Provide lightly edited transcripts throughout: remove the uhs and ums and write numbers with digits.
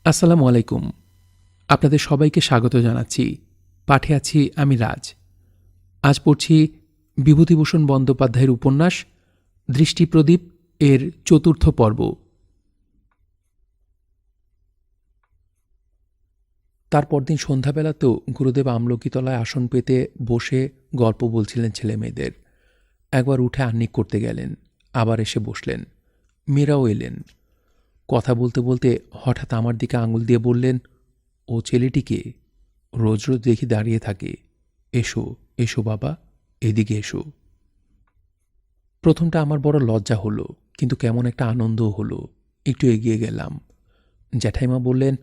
আসসালামু আলাইকুম। আপনাদের সবাইকে স্বাগত জানাচ্ছি। পাঠে আছি আমি রাজ। আজ পড়ছি বিভূতিভূষণ বন্দ্যোপাধ্যায়ের উপন্যাস দৃষ্টিপ্রদীপ এর চতুর্থ পর্ব। তার পরদিন সন্ধ্যাবেলাতেও গুরুদেব আমলকিতলায় আসন পেতে বসে গল্প বলছিলেন ছেলেমেয়েদের। একবার উঠে আহ্নিক করতে গেলেন, আবার এসে বসলেন। মেয়েরাও এলেন। কথা বলতে বলতে হঠাৎ আমার দিকে আঙুল দিয়ে বললেন, ও ছেলেটিকে রোজ রোজ দেখি দাঁড়িয়ে থাকে। এসো এসো বাবা, এদিকে এসো। প্রথমটা আমার বড় লজ্জা হলো, কিন্তু কেমন একটা আনন্দও হলো। একটু এগিয়ে গেলাম। জ্যাঠাইমা বললেন,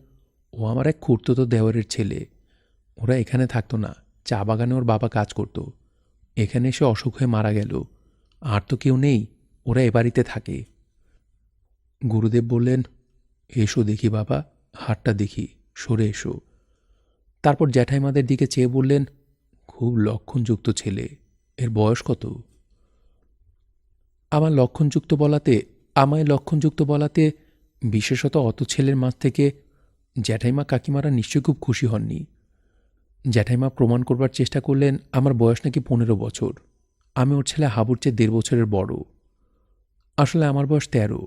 ও আমার এক খুড়তুতো দেওয়ারের ছেলে। ওরা এখানে থাকতো না, চা বাগানে ওর বাবা কাজ করত। এখানে এসে অসুখ হয়ে মারা গেল। আর তো কেউ নেই, ওরা এ বাড়িতে থাকে। গুরুদেব বললেন, এসো দেখি বাবা, হাটটা দেখি, সরে এসো। তারপর জ্যাঠাইমাদের দিকে চেয়ে বললেন, খুব লক্ষণযুক্ত ছেলে, এর বয়স কত? আমায় লক্ষণযুক্ত বলাতে বিশেষত অত ছেলের মাঝ থেকে জ্যাঠাইমা কাকিমারা নিশ্চয়ই খুব খুশি হননি। জ্যাঠাইমা প্রমাণ করবার চেষ্টা করলেন আমার বয়স নাকি 15 বছর। আমি ওর ছেলে হাবুর চেয়ে 1.5 বছরের বড়। আসলে আমার বয়স 13।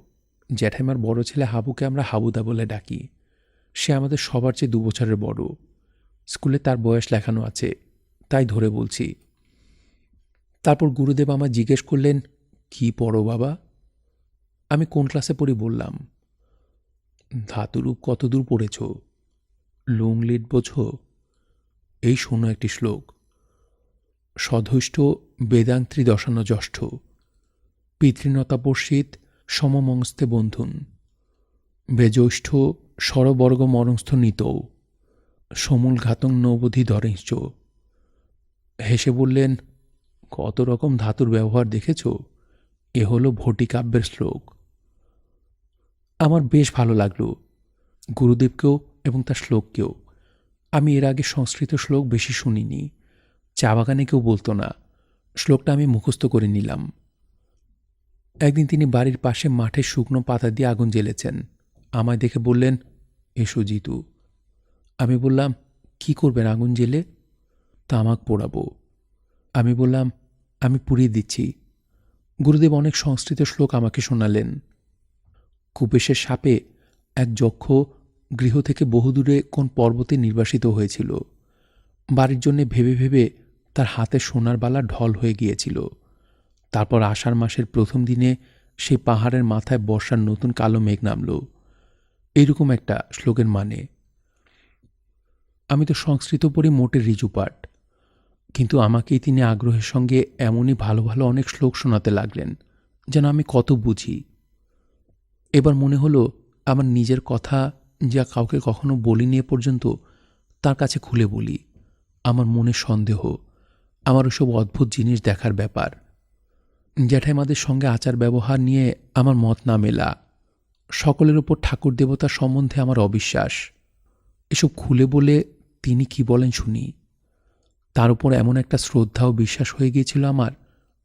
জ্যাঠাইমার বড় ছেলে হাবুকে আমরা হাবুদা বলে ডাকি। সে আমাদের সবার চেয়ে 2 বছরের বড়। স্কুলে তার বয়স লেখানো আছে, তাই ধরে বলছি। তারপর গুরুদেব আমায় জিজ্ঞেস করলেন, কি পড়ো বাবা? আমি কোন ক্লাসে পড়ি বললাম। ধাতুরূপ কতদূর পড়েছ? লুংলিট বোঝো? এই শোনো একটি শ্লোক। সধৈষ্ঠ বেদান্ত্রী দশান জ্যষ্ঠ পিতৃণতাপর্ষিত সমমংস্তে বন্ধুন বেজ্যৈষ্ঠ স্বরবর্গ মরংস্থ নিতৌ সমূল ঘাতং নবধি ধরেঞ্চ। হেসে বললেন, কত রকম ধাতুর ব্যবহার দেখেছ? এ হলো ভটিকাব্যের শ্লোক। আমার বেশ ভালো লাগল, গুরুদেবকেও এবং তার শ্লোককেও। আমি এর আগে সংস্কৃত শ্লোক বেশি শুনিনি। চা বাগানে কেউ বলতো না। শ্লোকটা আমি মুখস্থ করে নিলাম। একদিন তিনি বাড়ির পাশে মাঠে শুকনো পাতা দিয়ে আগুন জ্বেলেছেন। আমায় দেখে বললেন, এসো জিতু। আমি বললাম, কি করবেন আগুন জ্বেলে? তামাক পোড়াবো। আমি বললাম, আমি পুড়িয়ে দিচ্ছি। গুরুদেব অনেক সংস্কৃত শ্লোক আমাকে শোনালেন। কুপেশের সাপে এক যক্ষ গৃহ থেকে বহুদূরে কোন পর্বতে নির্বাসিত হয়েছিল। বাড়ির জন্যে ভেবে ভেবে তার হাতে সোনার বালা ঢল হয়ে গিয়েছিল। তারপর আষাঢ় মাসের প্রথম দিনে সেই পাহাড়ের মাথায় বর্ষার নতুন কালো মেঘ নামল। এইরকম একটা শ্লোকের মানে। আমি তো সংস্কৃত পড়ি মোটে রিজুপাট, কিন্তু আমাকেই তিনি আগ্রহের সঙ্গে এমনই ভালো ভালো অনেক শ্লোক শোনাতে লাগলেন যেন আমি কত বুঝি। এবার মনে হলো আমার নিজের কথা যা কাউকে কখনো বলিনি এ পর্যন্ত, তার কাছে খুলে বলি। আমার মনে সন্দেহ, আমার ওসব অদ্ভুত জিনিস দেখার ব্যাপার, জ্যাঠাইমাদের সঙ্গে আচার ব্যবহার নিয়ে আমার মত না মেলা, সকলের ওপর ঠাকুর দেবতার সম্বন্ধে আমার অবিশ্বাস, এসব খুলে বলে তিনি কি বলেন শুনি। তার উপর এমন একটা শ্রদ্ধা ও বিশ্বাস হয়ে গিয়েছিল আমার,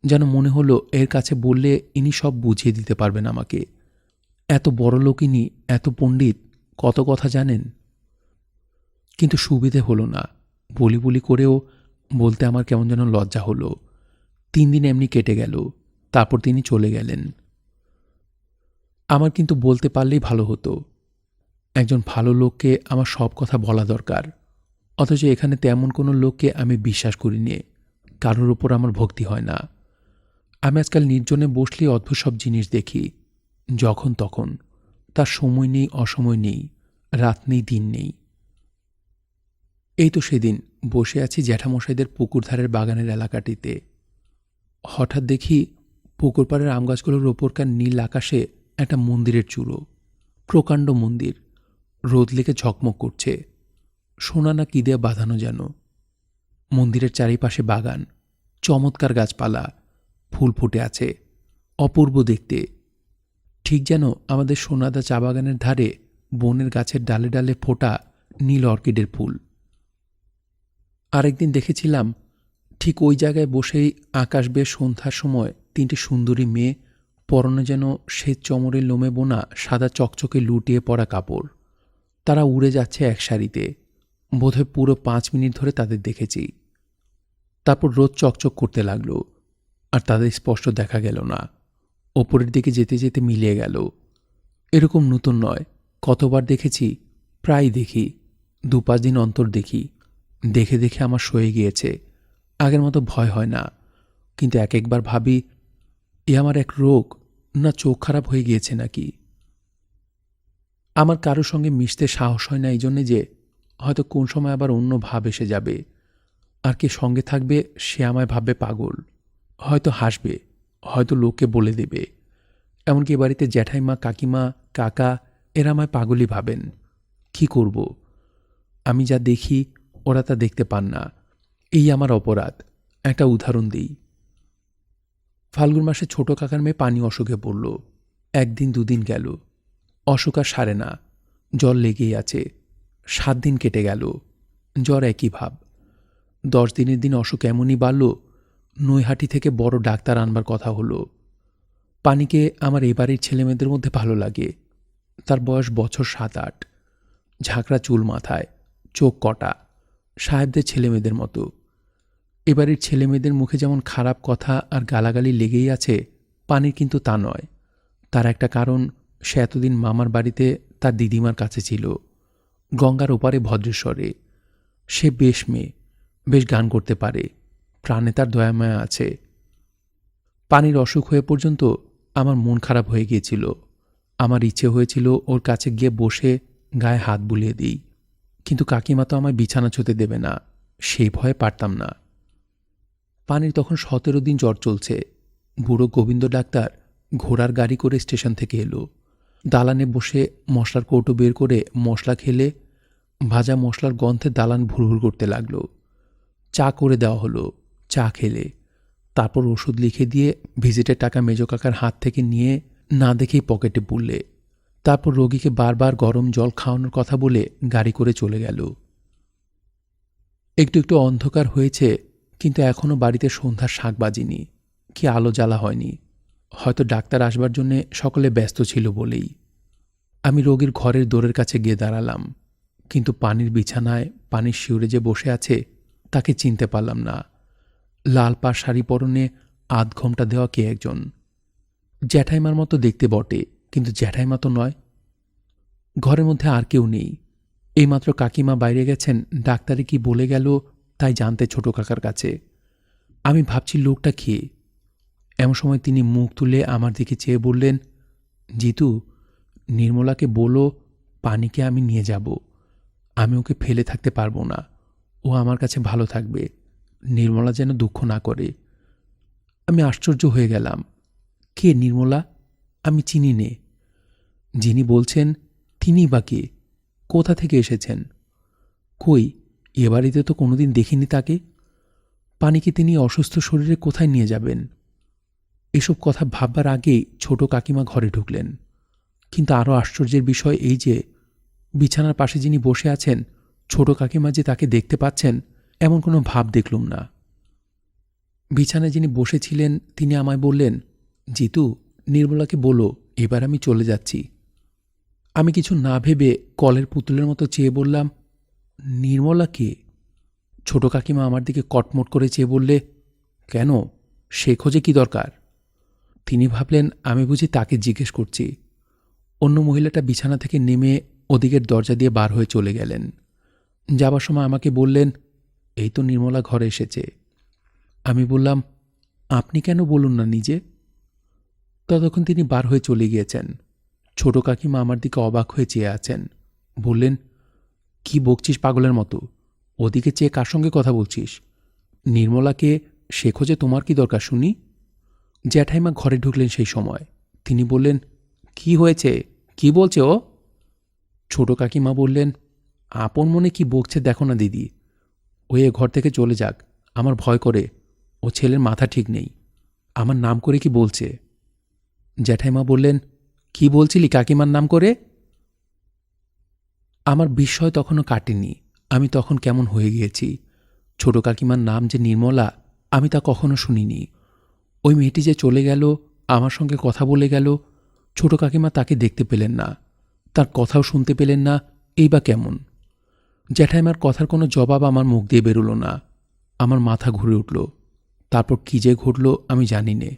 যেন মনে হলো এর কাছে বললে ইনি সব বুঝিয়ে দিতে পারবেন আমাকে। এত বড় লোক ইনি, এত পণ্ডিত, কত কথা জানেন। কিন্তু সুবিধে হলো না। বলি বলি করেও বলতে আমার কেমন যেন লজ্জা হলো। 3 দিন এমনি কেটে গেল। তারপর তিনি চলে গেলেন। আমার কিন্তু বলতে পারলেই ভালো হতো। একজন ভালো লোককে আমার সব কথা বলা দরকার। অথচ এখানে তেমন কোনো লোককে আমি বিশ্বাস করিনি। কারোর ওপর আমার ভক্তি হয় না। আমি আজকাল নির্জনে বসলেই অদ্ভুত সব জিনিস দেখি, যখন তখন। তার সময় নেই, অসময় নেই, রাত নেই, দিন নেই। এই তো সেদিন বসে আছি জ্যাঠামশাইদের পুকুরধারের বাগানের এলাকাটিতে। হঠাৎ দেখি পুকুর পাড়ের আমগাছগুলোর ওপরকার নীল আকাশে একটা মন্দিরের চূড়ো। প্রকাণ্ড মন্দির, রোদ লেগে ঝকমক করছে। সোনা না কি দিয়ে বাঁধানো যেন। মন্দিরের চারিপাশে বাগান, চমৎকার গাছপালা, ফুল ফুটে আছে, অপূর্ব দেখতে। ঠিক যেন আমাদের সোনাদা চা বাগানের ধারে বনের গাছের ডালে ডালে ফোটা নীল অর্কিডের ফুল। আরেকদিন দেখেছিলাম ঠিক ওই জায়গায় বসেই আকাশ বেশ সন্ধ্যার সময় 3টে সুন্দরী মেয়ে, পরনে যেন শ্বেত চমড়ের লোমে বোনা সাদা চকচকে লুটিয়ে পড়া কাপড়। তারা উড়ে যাচ্ছে এক সারিতে। বোধহয় পুরো 5 মিনিট ধরে তাদের দেখেছি। তারপর রোদ চকচক করতে লাগল, আর তাদের স্পষ্ট দেখা গেল না। ওপরের দিকে যেতে যেতে মিলিয়ে গেল। এরকম নতুন নয়, কতবার দেখেছি, প্রায় দেখি, 2-5 দিন অন্তর দেখি। দেখে দেখে আমার সয়ে গিয়েছে, আগের মতো ভয় হয় না। কিন্তু এক একবার ভাবি, এ আমার এক রোগ, না চোখ খারাপ হয়ে গিয়েছে নাকি। আমার কারোর সঙ্গে মিশতে সাহস হয় না, এই জন্যে যে হয়তো কোন সময় আবার অন্য ভাব এসে যাবে, আর কে সঙ্গে থাকবে সে আমায় ভাববে পাগল, হয়তো হাসবে, হয়তো লোককে বলে দেবে। এমনকি বাড়িতে জ্যাঠাইমা, কাকিমা, কাকা এরা আমায় পাগলই ভাবেন। কি করব? আমি যা দেখি ওরা তা দেখতে পান না, এই আমার অপরাধ। একটা উদাহরণ দিই। ফাল্গুন মাসে ছোট কাকার মেয়ে পানি অসুখে পড়ল। 1 দিন 2 দিন গেল, অসুখ আর সারে না, জ্বর লেগেই আছে। 7 দিন কেটে গেল, জ্বর একই ভাব। 10 দিনের দিন অসুখ এমনই বাড়ল, নৈহাটি থেকে বড় ডাক্তার আনবার কথা হলো। পানিকে আমার এবারের ছেলেমেয়েদের মধ্যে ভালো লাগে। তার বয়স বছর 7-8, ঝাঁকড়া চুল মাথায়, চোখ কটা, সাহেবদের ছেলেমেয়েদের মতো। এবারের ছেলেমেয়েদের মুখে যেমন খারাপ কথা আর গালাগালি লেগেই আছে, পানির কিন্তু তা নয়। তার একটা কারণ, সে এতদিন মামার বাড়িতে তার দিদিমার কাছে ছিল, গঙ্গার ওপারে ভদ্রেশ্বরে। সে বেশ মেয়ে, বেশ গান করতে পারে, প্রাণে তার দয়ামায়া আছে। পানির অসুখ হয়ে পর্যন্ত আমার মন খারাপ হয়ে গিয়েছিল। আমার ইচ্ছে হয়েছিল ওর কাছে গিয়ে বসে গায়ে হাত বুলিয়ে দিই, কিন্তু কাকিমা তো আমায় বিছানা ছুঁতে দেবে না, সেই ভয়ে পারতাম না। পানির তখন 17 দিন জ্বর চলছে। বুড়ো গোবিন্দ ডাক্তার ঘোড়ার গাড়ি করে স্টেশন থেকে এলো। দালানে বসে মশলার কৌটো বের করে মশলা খেলে ভাজা মশলার গন্ধে দালান ভুরভুর করতে লাগলো। চা করে দেওয়া হলো, চা খেলে। তারপর ওষুধ লিখে দিয়ে ভিজিটের টাকা মেজ কাকার হাত থেকে নিয়ে না দেখেই পকেটে পুরলে। তারপর রোগীকে বারবার গরম জল খাওয়ানোর কথা বলে গাড়ি করে চলে গেল। একটু একটু অন্ধকার হয়েছে, কিন্তু এখনও বাড়িতে সন্ধ্যার শাঁখ বাজিনি, কি আলো জ্বালা হয়নি। হয়তো ডাক্তার আসবার জন্যে সকলে ব্যস্ত ছিল বলেই। আমি রোগীর ঘরের দোরের কাছে গিয়ে দাঁড়ালাম, কিন্তু পানির বিছানায় পানির শিউরে যে বসে আছে তাকে চিনতে পারলাম না। লাল পাড় শাড়ি পরনে 8 ঘোমটা দেওয়া কে একজন। জ্যাঠাইমার মতো দেখতে বটে, কিন্তু জ্যাঠাইমা তো নয়। ঘরের মধ্যে আর কেউ নেই। এইমাত্র কাকিমা বাইরে গেছেন ডাক্তারে কি বলে গেল তাই জানতে ছোট কাকার কাছে। আমি ভাবছি লোকটা কে। এমন সময় তিনি মুখ তুলে আমার দিকে চেয়ে বললেন, জিতু, নির্মলাকে বলো পানিকে আমি নিয়ে যাব। আমি ওকে ফেলে থাকতে পারবো না, ও আমার কাছে ভালো থাকবে, নির্মলা যেন দুঃখ না করে। আমি আশ্চর্য হয়ে গেলাম। কে নির্মলা? আমি চিনি নে। যিনি বলছেন তিনিই বা কে? কোথা থেকে এসেছেন? কই, এ বাড়িতে তো কোনোদিন দেখিনি তাকে। পানিকে তিনি অসুস্থ শরীরে কোথায় নিয়ে যাবেন? এসব কথা ভাববার আগেই ছোট কাকিমা ঘরে ঢুকলেন। কিন্তু আরও আশ্চর্যের বিষয় এই যে, বিছানার পাশে যিনি বসে আছেন ছোট কাকিমা যে তাকে দেখতে পাচ্ছেন এমন কোনো ভাব দেখলুম না। বিছানায় যিনি বসেছিলেন তিনি আমায় বললেন, জিতু, নির্মলাকে বলো এবার আমি চলে যাচ্ছি। আমি কিছু না ভেবে কলের পুতুলের মতো চেয়ে বললাম, নির্মলা কে? ছোট কাকিমা আমার দিকে কটমট করে চেয়ে বললে, কেন, সে খোঁজে কি দরকার? তিনি ভাবলেন আমি বুঝি তাকে জিজ্ঞেস করছি। অন্য মহিলাটা বিছানা থেকে নেমে ওদিকের দরজা দিয়ে বার হয়ে চলে গেলেন। যাবার সময় আমাকে বললেন, এই তো নির্মলা ঘরে এসেছে। আমি বললাম, আপনি কেন বলুন না নিজে? ততক্ষণ তিনি বার হয়ে চলে গিয়েছেন। ছোট কাকিমা আমার দিকে অবাক হয়ে চেয়ে আছেন। বললেন, কি বকছিস পাগলের মতো? ওদিকে চেয়ে কার সঙ্গে কথা বলছিস? নির্মলাকে, সে খোঁজে তোমার কি দরকার শুনি? জ্যাঠাইমা ঘরে ঢুকলেন সেই সময়। তিনি বললেন, কি হয়েছে, কি বলছে ও? ছোট কাকিমা বললেন, আপন মনে কি বকছে দেখো না দিদি। ও এ ঘর থেকে চলে যাক, আমার ভয় করে। ও ছেলের মাথা ঠিক নেই, আমার নাম করে কি বলছে। জ্যাঠাইমা বললেন, কি বলছিলি কাকিমার নাম করে? আমার বিস্ময় তখনও কাটেনি। আমি তখন কেমন হয়ে গিয়েছি। ছোট কাকিমার নাম যে নির্মলা, আমি তা কখনো শুনিনি। ওই মেয়েটি যে চলে গেল, আমার সঙ্গে কথা বলে গেল, ছোট কাকিমা তাকে দেখতে পেলেন না, তার কথাও শুনতে পেলেন না, এই বা কেমন? জ্যাঠাইমার কথার কোনো জবাব আমার মুখ দিয়ে বেরোল না। আমার মাথা ঘুরে উঠল। তারপর কী যে ঘটল আমি জানি নে।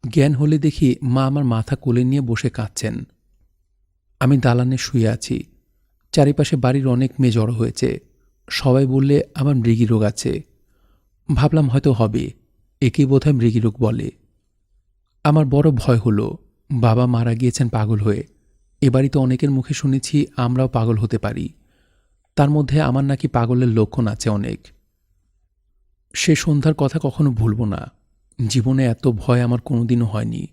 জ্ঞান হলে দেখি মা আমার মাথা কোলে নিয়ে বসে কাঁদছেন। আমি দালানে শুয়ে আছি। চারিপাশে বাড়ির অনেক মেয়ে জড়ো হয়েছে। সবাই বললে আমার মৃগীরোগ আছে। ভাবলাম হয়তো হবে, একেই বোধহয় মৃগীরোগ বলে। আমার বড় ভয় হলো, বাবা মারা গিয়েছেন পাগল হয়ে। এ বাড়িতে অনেকের মুখে শুনেছি আমরাও পাগল হতে পারি। তার মধ্যে আমার নাকি পাগলের লক্ষণ আছে অনেক। সে সন্ধ্যার কথা কখনো ভুলব না। জীবনে এত ভয় আমার কোনোদিনও হয়নি।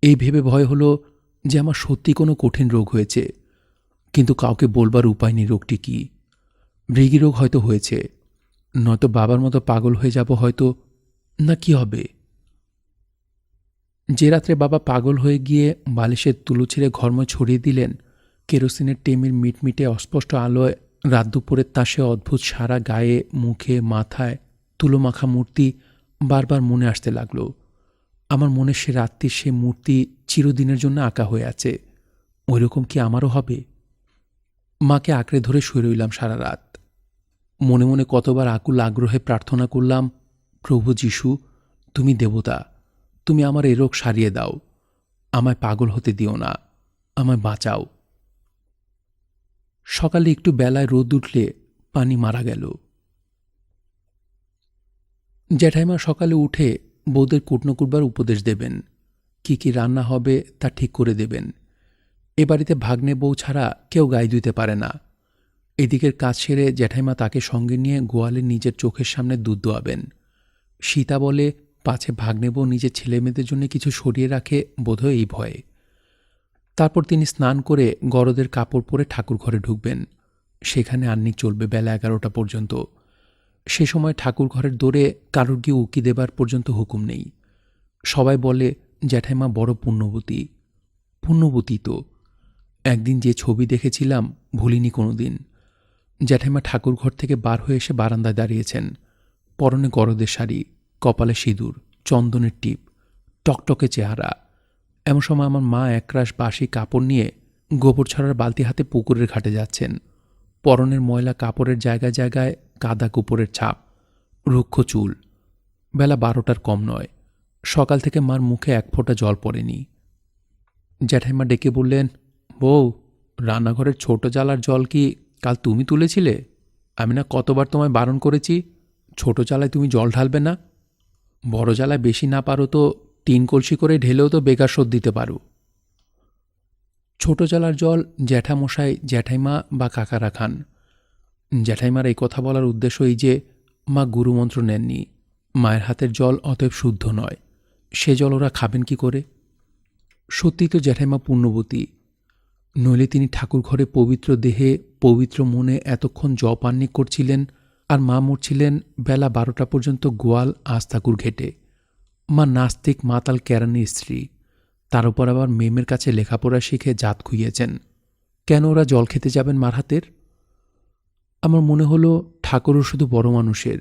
এই ভেবে ভয় হলো যে আমার সত্যি কোনো কঠিন রোগ হয়েছে, কিন্তু কাউকে বলবার উপায় নেই রোগটি কী। মৃগীরোগ হয়তো হয়েছে, নয়তো বাবার মতো পাগল হয়ে যাব হয়তো, না কি হবে। যে রাত্রে বাবা পাগল হয়ে গিয়ে বালিশের তুলো ছিঁড়ে ঘরময় ছড়িয়ে দিলেন, কেরোসিনের টেমির মিটমিটে অস্পষ্ট আলোয় রাত দুপুরের তাসে অদ্ভুত সারা গায়ে, মুখে, মাথায় তুলো মাখা মূর্তি বারবার মনে আসতে লাগল। আমার মনে সে রাত্রির সে মূর্তি চিরদিনের জন্য আঁকা হয়ে আছে। ওই রকম কি আমারও হবে? মাকে আঁকড়ে ধরে শুয়ে রইলাম সারা রাত। মনে মনে কতবার আকুল আগ্রহে প্রার্থনা করলাম, প্রভু যিশু, তুমি দেবতা, তুমি আমার এ রোগ সারিয়ে দাও, আমায় পাগল হতে দিও না, আমায় বাঁচাও। সকালে একটু বেলায় রোদ উঠলে পানি মারা গেল। জ্যাঠাইমা সকালে উঠে বউদের কুটনো কুটবার উপদেশ দেবেন, কি কি রান্না হবে তা ঠিক করে দেবেন। এ বাড়িতে ভাগ্নে বউ ছাড়া কেউ গায়ে দিতে পারে না। এদিকের কাজ সেরে জ্যাঠাইমা তাকে সঙ্গে নিয়ে গোয়ালে নিজের চোখের সামনে দুধ দোয়াবেন। সীতা বলে, পাছে ভাগ্নে বউ নিজের ছেলেমেয়েদের জন্য কিছু সরিয়ে রাখে বোধহয় এই ভয়ে। তারপর তিনি স্নান করে গরদের কাপড় পরে ঠাকুর ঘরে ঢুকবেন। সেখানে আহ্নিক চলবে বেলা 11টা পর্যন্ত। সে সময় ঠাকুর ঘরের দোরে কারোর গিয়ে উকি দেবার পর্যন্ত হুকুম নেই। সবাই বলে জ্যাঠাইমা বড় পুণ্যবতী। পুণ্যবতী তো, একদিন যে ছবি দেখেছিলাম ভুলিনি কোনোদিন। জ্যাঠাইমা ঠাকুর ঘর থেকে বার হয়ে এসে বারান্দায় দাঁড়িয়েছেন। পরনে গরদের শাড়ি, কপালে সিঁদুর, চন্দনের টিপ, টকটকে চেহারা। এমন সময় আমার মা একরাশ বাসি কাপড় নিয়ে গোবর ছড়ার বালতি হাতে পুকুরের ঘাটে যাচ্ছেন। পরনের ময়লা কাপড়ের জায়গায় জায়গায় কাদা কুপুরের ছাপ, রুক্ষ চুল। বেলা 12টার কম নয়। সকাল থেকে মার মুখে এক ফোঁটা জল পড়েনি। জ্যাঠাইমা ডেকে বললেন, বউ, রান্নাঘরের ছোট জালার জল কি কাল তুমি তুলেছিলে? আমি না কতবার তোমায় বারণ করেছি, ছোট জালায় তুমি জল ঢালবে না। বড় জালায় বেশি না পারো তো 3 কলসি করে ঢেলেও তো বেকার শোধ দিতে পারো। ছোট জালার জল জ্যাঠামশাই, জ্যাঠাইমা বা কাকারা খান। জ্যাঠাইমার এই কথা বলার উদ্দেশ্য এই যে মা গুরুমন্ত্র নেননি। মায়ের হাতের জল অতএব শুদ্ধ নয়। সে জল ওরা খাবেন কি করে? সত্যি তো জ্যাঠাইমা পুণ্যবতী, নইলে তিনি ঠাকুর ঘরে পবিত্র দেহে পবিত্র মনে এতক্ষণ জপ আহ্নিক করছিলেন, আর মা মরছিলেন বেলা 12টা পর্যন্ত গোয়াল আস্তাকুর ঘেটে। মা নাস্তিক মাতাল কেরানির স্ত্রী, তার উপর আবার মেমের কাছে লেখাপড়া শিখে জাত খুইয়েছেন। কেন ওরা জল খেতে যাবেন মার হাতের? আমার মনে হলো ঠাকুরও শুধু বড় মানুষের,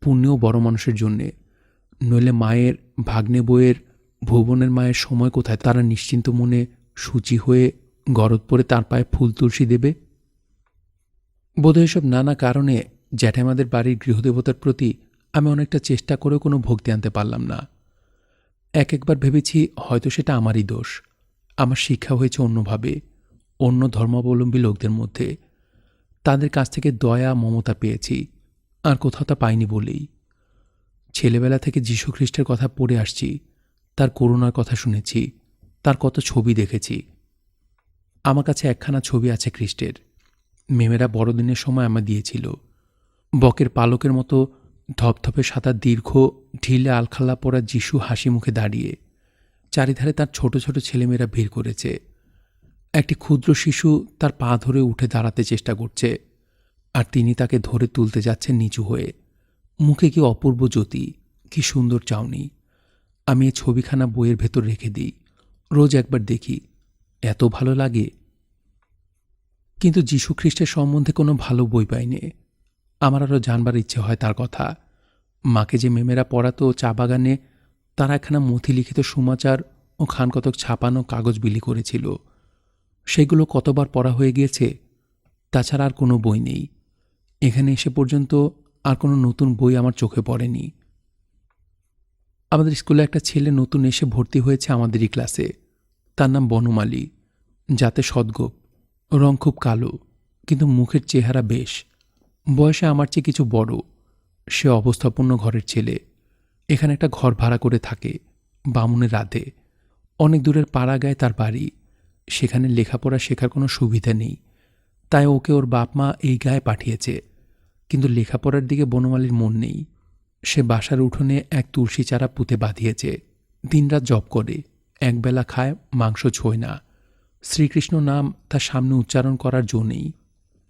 পুণ্যও বড় মানুষের জন্যে। নইলে মায়ের, ভাগ্নে বইয়ের, ভুবনের মায়ের সময় কোথায় তারা নিশ্চিন্ত মনে শুচি হয়ে গরদ পরে তার পায়ে ফুল তুলসী দেবে? বোধহয় এসব নানা কারণে জ্যাঠাইমাদের বাড়ির গৃহদেবতার প্রতি আমি অনেকটা চেষ্টা করেও কোনো ভক্তি আনতে পারলাম না। একবার ভেবেছি হয়তো সেটা আমারই দোষ। আমার শিক্ষা হয়েছে অন্যভাবে, অন্য ধর্মাবলম্বী লোকদের মধ্যে। তাদের কাছ থেকে দয়া মমতা পেয়েছি, আর কোথাও তা পাইনি বলেই। ছেলেবেলা থেকে যীশুখ্রিস্টের কথা পড়ে আসছি, তার করুণার কথা শুনেছি, তার কত ছবি দেখেছি। আমার কাছে একখানা ছবি আছে খ্রিস্টের, মেমেরা বড়দিনের সময় আমার দিয়েছিল। বকের পালকের মতো ধপধপে সাদা দীর্ঘ ঢিলে আলখাল্লা পরা যিশু হাসি মুখে দাঁড়িয়ে। চারিধারে তার ছোট ছোট ছেলেমেয়েরা ভিড় করেছে। একটি ক্ষুদ্র শিশু তার পা ধরে উঠে দাঁড়াতে চেষ্টা করছে, আর তিনি তাকে ধরে তুলতে যাচ্ছেন নিচু হয়ে। মুখে কি অপূর্ব জ্যোতি, কি সুন্দর চাউনি। আমি এই ছবিখানা বইয়ের ভেতর রেখে দিই, রোজ একবার দেখি, এত ভালো লাগে। কিন্তু যীশুখ্রিস্টের সম্বন্ধে কোনো ভালো বই পাইনি। আমার আরও জানবার ইচ্ছে হয় তার কথা। মাকে যে মেমেরা পড়াতো চা বাগানে, তারা একখানা মথি লিখিত সমাচার ও খানকতক ছাপানো কাগজ বিলি করেছিল। সেগুলো কতবার পড়া হয়ে গিয়েছে। তাছাড়া আর কোনো বই নেই। এখানে এসে পর্যন্ত আর কোনো নতুন বই আমার চোখে পড়েনি। আমাদের স্কুলে একটা ছেলে নতুন এসে ভর্তি হয়েছে আমাদেরই ক্লাসে। তার নাম বনমালী, যাতে সদ্গোপ, রং খুব কালো, কিন্তু মুখের চেহারা বেশ। বয়সে আমার চেয়ে কিছু বড়। সে অবস্থাপন্ন ঘরের ছেলে। এখানে একটা ঘর ভাড়া করে থাকে, বামুনের রাতে। অনেক দূরের পাড়া গায়ে তার বাড়ি। সেখানে লেখাপড়া শেখার কোনো সুবিধা নেই, তাই ওকে ওর বাপ মা এই গায়ে পাঠিয়েছে। কিন্তু লেখাপড়ার দিকে বনমালীর মন নেই। সে বাসার উঠোনে এক তুলসী চারা পুঁতে বাঁধিয়েছে। দিনরাত জপ করে, একবেলা খায়, মাংস ছোঁয় না। শ্রীকৃষ্ণ নাম তার সামনে উচ্চারণ করার জো নেই,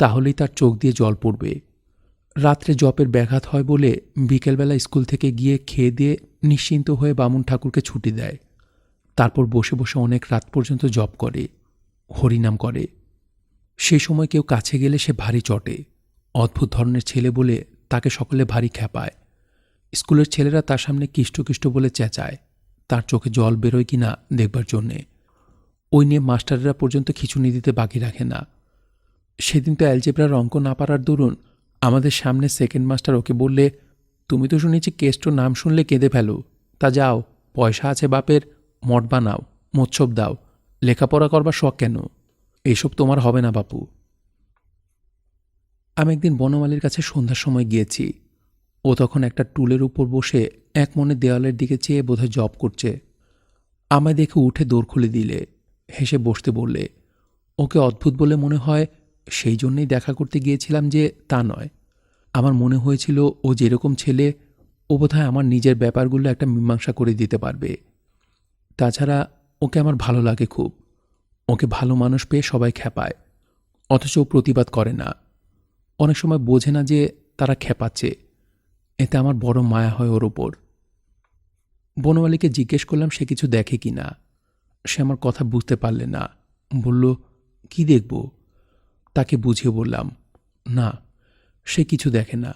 তাহলেই তার চোখ দিয়ে জল পড়বে। রাত্রে জপের ব্যাঘাত হয় বলে বিকেলবেলা স্কুল থেকে গিয়ে খেয়ে দিয়ে নিশ্চিন্ত হয়ে বামুন ঠাকুরকে ছুটি দেয়। তারপর বসে বসে অনেক রাত পর্যন্ত জপ করে, হরিনাম করে। সে সময় কেউ কাছে গেলে সে ভারী চটে। অদ্ভুত ধরনের ছেলে বলে তাকে সকলে ভারী খ্যাপায়। স্কুলের ছেলেরা তার সামনে কিষ্ট কিষ্ট বলে চেঁচায়, তার চোখে জল বেরোয় কিনা দেখবার জন্যে। ওই নিয়ে মাস্টাররা পর্যন্ত খিঁচুনি দিতে বাকি রাখে না। সেদিন তো অ্যালজেব্রার অঙ্ক না পারার দরুন আমাদের সামনে সেকেন্ড মাস্টার ওকে বললে, তুমি তো শুনেছি কেষ্ট নাম শুনলে কেঁদে ফেলো, তা যাও, পয়সা আছে বাপের, মঠ বানাও, মোৎসব দাও, লেখাপড়া করবার শখ কেন? এইসব তোমার হবে না বাপু। আমি একদিন বনমালীর কাছে সন্ধ্যার সময় গিয়েছি। ও তখন একটা টুলের উপর বসে এক মনে দেওয়ালের দিকে চেয়ে বোধহয় জব করছে। আমায় দেখে উঠে দৌড় খুলে দিলে, হেসে বসতে বললে। ওকে অদ্ভুত বলে মনে হয়, সেই জন্যই দেখা করতে গিয়েছিলাম যে তা নয়। আমার মনে হয়েছিল ও যেরকম ছেলে, ও বোধহয় আমার নিজের ব্যাপারগুলো একটা মীমাংসা করে দিতে পারবে। তাছাড়া ওকে আমার ভালো লাগে খুব। ওকে ভালো মানুষ পেয়ে সবাই খেপায়, অথচ ও প্রতিবাদ করে না। অনেক সময় বোঝে না যে তারা খেপাচ্ছে। এতে আমার বড় মায়া হয় ওর ওপর। বনমালীকে জিজ্ঞেস করলাম সে কিছু দেখে কি না। সে আমার কথা বুঝতে পারলে না, বলল, কি দেখব? তাকে বুঝিয়ে বললাম, না, সে কিছু দেখে না।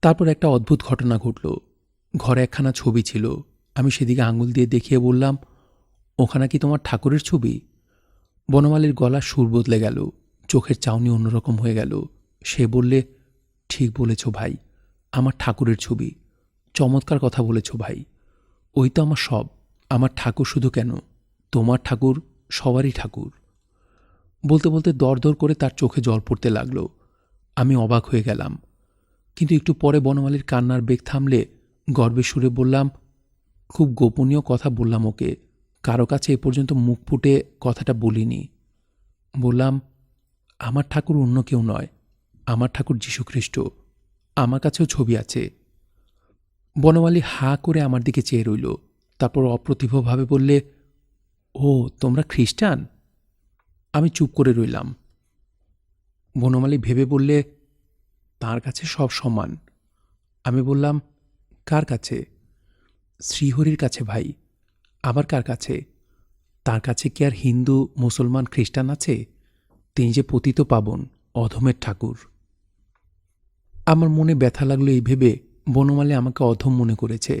তারপর একটা অদ্ভুত ঘটনা ঘটল। ঘরে একখানা ছবি ছিল। আমি সেদিকে আঙুল দিয়ে দেখিয়ে বললাম, ওখানে কি তোমার ঠাকুরের ছবি? বনমালীর গলার সুর বদলে গেল, চোখের চাউনি অন্যরকম হয়ে গেল। সে বললে, ঠিক বলেছ ভাই, আমার ঠাকুরের ছবি। চমৎকার কথা বলেছ ভাই। ওই তো আমার সব। আমার ঠাকুর শুধু কেন, তোমার ঠাকুর, সবারই ঠাকুর। বলতে বলতে দর দর করে তার চোখে জল পড়তে লাগল। আমি অবাক হয়ে গেলাম। কিন্তু একটু পরে বনমালীর কান্নার বেগ থামলে গর্বের সুরে বললাম, খুব গোপনীয় কথা বললাম ওকে, কারো কাছে এ পর্যন্ত মুখ ফুটে কথাটা বলিনি। বললাম, আমার ঠাকুর অন্য কেউ নয়, আমার ঠাকুর যীশুখ্রিস্ট। আমার কাছেও ছবি আছে। বনমালী হাঁ করে আমার দিকে চেয়ে রইল। তারপর অপ্রতিভভাবে বললে, ও, তোমরা খ্রিস্টান? আমি চুপ করে রইলাম। বনমালী ভেবে বললে, তার কাছে সব সমান। আমি বললাম, কার কাছে? শ্রীহরির কাছে ভাই। আবার কার কাছে? তার কাছে কি আর হিন্দু, মুসলমান, খ্রিস্টান আছে? তিনি যে পতিত পাবন, অধমের ঠাকুর। আমার মনে ব্যথা লাগলো এই ভেবে বনমালী আমাকে অধম মনে করেছে,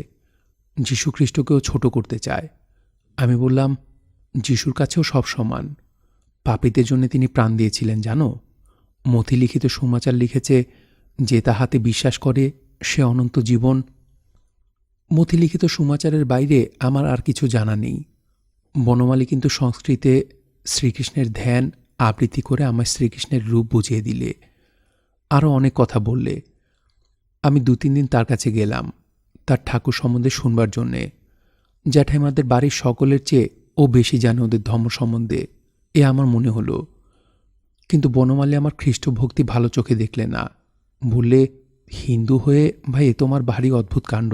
যীশুখ্রিস্টকেও ছোট করতে চায়। আমি বললাম, যিশুর কাছেও সব সমান। পাপীদের জন্য তিনি প্রাণ দিয়েছিলেন জানো। মথি লিখিত সমাচার লিখেছে, যে তাহাতে বিশ্বাস করে সে অনন্ত জীবন। মথি লিখিত সমাচারের বাইরে আমার আর কিছু জানা নেই। বনমালী কিন্তু সংস্কৃতে শ্রীকৃষ্ণের ধ্যান আবৃত্তি করে আমায় শ্রীকৃষ্ণের রূপ বুঝিয়ে দিলে। আরও অনেক কথা বললে। আমি 2-3 দিন তার কাছে গেলাম, তার ঠাকুর সম্বন্ধে শুনবার জন্যে। জ্যাঠাইমাদের বাড়ির সকলের চেয়ে ও বেশি জানে ওদের ধর্ম সম্বন্ধে, এ আমার মনে হলো। কিন্তু বনমালী আমার খ্রিস্টভক্তি ভালো চোখে দেখলে না। বললে, হিন্দু হয়ে ভাই এ তোমার ভারী অদ্ভুত কাণ্ড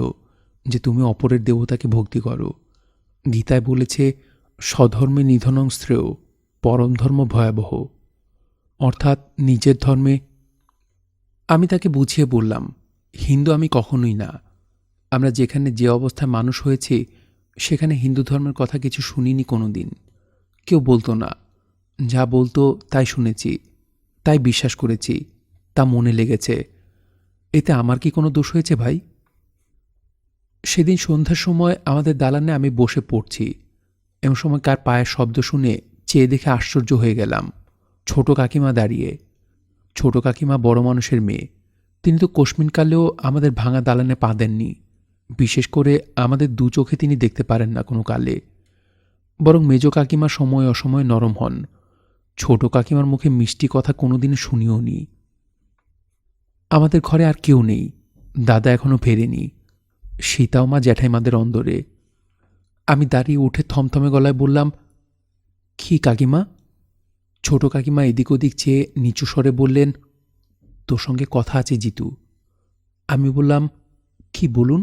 যে তুমি অপরের দেবতাকে ভক্তি করো। গীতায় বলেছে, স্বধর্মে নিধনং শ্রেয়, পরম ধর্ম ভয়াবহ। অর্থাৎ নিজের ধর্মে। আমি তাকে বুঝিয়ে বললাম, হিন্দু আমি কখনোই না। আমরা যেখানে যে অবস্থায় মানুষ হয়েছি সেখানে হিন্দু ধর্মের কথা কিছু শুনিনি কোনো দিন। কেউ বলতো না, যা বলতো তাই শুনেছি, তাই বিশ্বাস করেছি, তা মনে লেগেছে। এতে আমার কি কোনো দোষ হয়েছে ভাই? সেদিন সন্ধ্যার সময় আমাদের দালানে আমি বসে পড়ছি। এমন সময় কার পায়ের শব্দ শুনে চেয়ে দেখে আশ্চর্য হয়ে গেলাম। ছোট কাকিমা দাঁড়িয়ে। ছোট কাকিমা বড় মানুষের মেয়ে। তিনি তো কোশমিনকালেও আমাদের ভাঙা দালানে পা দেননি। বিশেষ করে আমাদের দু চোখে তিনি দেখতে পারেন না কোনো কালে। বরং মেজ কাকিমা সময় অসময়ে নরম হন। ছোট কাকিমার মুখে মিষ্টি কথা কোনোদিন শুনিও নি। আমাদের ঘরে আর কেউ নেই। দাদা এখনো ফেরেনি। সীতাও মা জ্যাঠাইমাদের অন্দরে। আমি দাঁড়িয়ে উঠে থমথমে গলায় বললাম, কি কাকিমা? ছোট কাকিমা এদিক ওদিক চেয়ে নিচু স্বরে বললেন, তোর সঙ্গে কথা আছে জিতু। আমি বললাম, কি বলুন?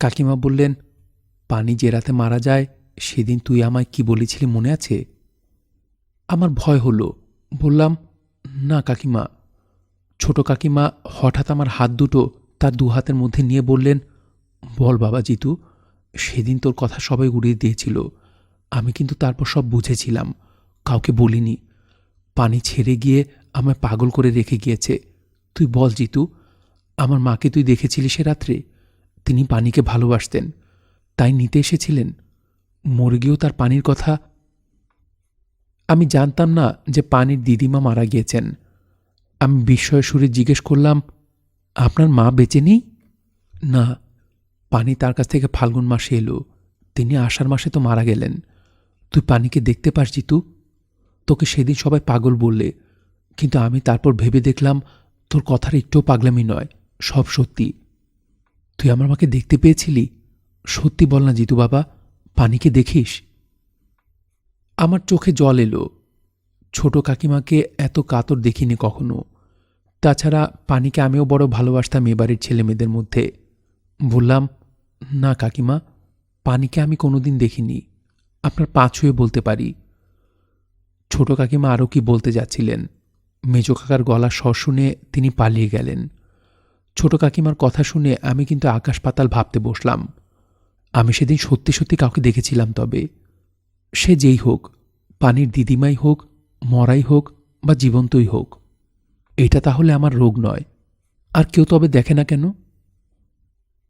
কাকিমা বললেন, পানি যে রাতে মারা যায় সেদিন তুই আমায় কি বলেছিলি মনে আছে? আমার ভয় হলো। বললাম, না কাকিমা। ছোট কাকিমা হঠাৎ আমার হাত দুটো তার দু হাতের মধ্যে নিয়ে বললেন, বল বাবা জিতু, সেদিন তোর কথা সবাই উড়িয়ে দিয়েছিল। আমি কিন্তু তারপর সব বুঝেছিলাম, কাউকে বলিনি। পানি ছেড়ে গিয়ে আমায় পাগল করে রেখে গিয়েছে। তুই বল জিতু, আমার মাকে তুই দেখেছিলি সে রাত্রে? তিনি পানিকে ভালোবাসতেন, তাই নিতে এসেছিলেন। মরে গিয়েও তার পানির কথা। আমি জানতাম না যে পানির দিদিমা মারা গিয়েছেন। আমি বিস্ময়ের সুরে জিজ্ঞেস করলাম, আপনার মা বেঁচে নেই? না, পানি তার কাছ থেকে ফাল্গুন মাসে এলো। তিনি আষাঢ় মাসে তো মারা গেলেন। তুই পানিকে দেখতে পাস জিতু? তোকে সেদিন সবাই পাগল বললে, কিন্তু আমি তারপর ভেবে দেখলাম তোর কথার একটুও পাগলামি নয়, সব সত্যি। তুই আমার মাকে দেখতে পেয়েছিলি? সত্যি বল না জিতু বাবা, পানিকে দেখিস? আমার চোখে জল এলো। ছোট কাকিমাকে এত কাতর দেখিনি কখনো। তাছাড়া পানিকে আমিও বড় ভালোবাসতাম এবাড়ির ছেলেমেয়েদের মধ্যে। বললাম, না কাকিমা, পানিকে আমি কোনোদিন দেখিনি। আপনার পা ছুঁয়ে বলতে পারি। ছোট কাকিমা আরও কি বলতে যাচ্ছিলেন। মেজ কাকার গলার স্বর শুনে তিনি পালিয়ে গেলেন। ছোট কাকিমার কথা শুনে আমি কিন্তু আকাশ পাতাল ভাবতে বসলাম। আমি সেদিন সত্যি সত্যি কাউকে দেখেছিলাম। তবে সে যেই হোক, পানির দিদিমাই হোক, মরাই হোক বা জীবন্তই হোক, এটা তাহলে আমার রোগ নয়। আর কেউ তবে দেখে না কেন?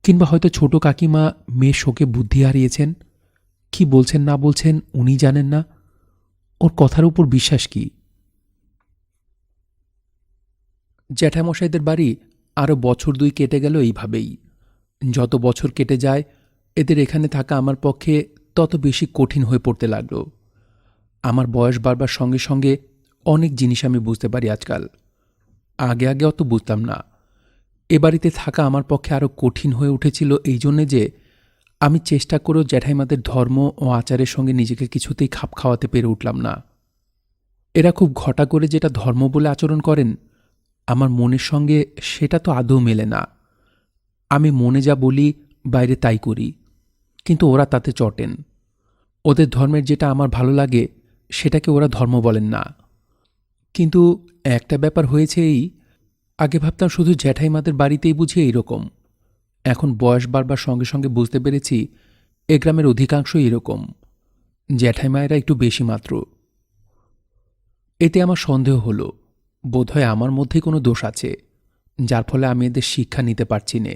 কিংবা হয়তো ছোট কাকিমা মেয়ের শোকে বুদ্ধি হারিয়েছেন। কি বলছেন না বলছেন উনি জানেন না। ওর কথার উপর বিশ্বাস কি? জ্যাঠামশাইদের বাড়ি আরও বছর দুই কেটে গেল এইভাবেই। যত বছর কেটে যায় এদের এখানে থাকা আমার পক্ষে তত বেশি কঠিন হয়ে পড়তে লাগল। আমার বয়স বাড়বার সঙ্গে সঙ্গে অনেক জিনিস আমি বুঝতে পারি আজকাল। আগে আগে অত বুঝতাম না। এ বাড়িতে থাকা আমার পক্ষে আরও কঠিন হয়ে উঠেছিল এই জন্যে যে আমি চেষ্টা করেও জ্যাঠাইমাদের ধর্ম ও আচারের সঙ্গে নিজেকে কিছুতেই খাপ খাওয়াতে পেরে উঠলাম না। এরা খুব ঘটা করে যেটা ধর্ম বলে আচরণ করেন, আমার মনের সঙ্গে সেটা তো আদৌ মেলে না। আমি মনে যা বলি বাইরে তাই করি, কিন্তু ওরা তাতে চটেন। ওদের ধর্মের যেটা আমার ভালো লাগে সেটাকে ওরা ধর্ম বলেন না। কিন্তু একটা ব্যাপার হয়েছে এই, আগে ভাবতাম শুধু জ্যাঠাইমাদের বাড়িতেই বুঝি এইরকম। এখন বয়স বাড়বার সঙ্গে সঙ্গে বুঝতে পেরেছি এ গ্রামের অধিকাংশই এরকম। জ্যাঠাইমায়েরা একটু বেশি মাত্র। এতে আমার সন্দেহ হলো, বোধহয় আমার মধ্যেই কোনো দোষ আছে, যার ফলে আমি এদের শিক্ষা নিতে পারছি নে।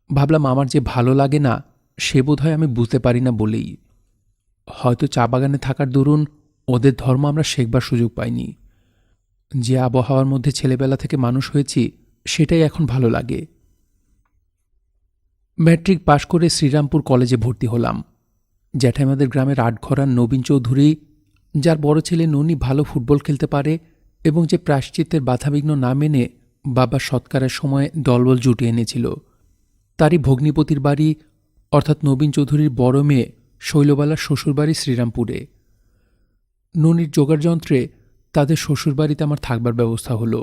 ভাবলাম আমার যে ভালো লাগে না সে বোধহয় আমি বুঝতে পারি না বলেই। হয়তো চা বাগানে থাকার দরুন ওদের ধর্ম আমরা শেখবার সুযোগ পাইনি। যে আবহাওয়ার মধ্যে ছেলেবেলা থেকে মানুষ হয়েছি সেটাই এখন ভালো লাগে। ম্যাট্রিক পাশ করে শ্রীরামপুর কলেজে ভর্তি হলাম। জ্যাঠাইমাদের গ্রামের আটঘরার নবীন চৌধুরী, যার বড় ছেলে ননি ভালো ফুটবল খেলতে পারে এবং যে প্রায়শ্চিত্তের বাধাবিঘ্ন না মেনে বাবার সৎকারের সময় দলবল জুটিয়ে এনেছিল, তারই ভগ্নিপতির বাড়ি অর্থাৎ নবীন চৌধুরীর বড় মেয়ে শৈলবালার শ্বশুরবাড়ি শ্রীরামপুরে। ননির জোগাড় যন্ত্রে তাদের শ্বশুরবাড়িতে আমার থাকবার ব্যবস্থা হলো।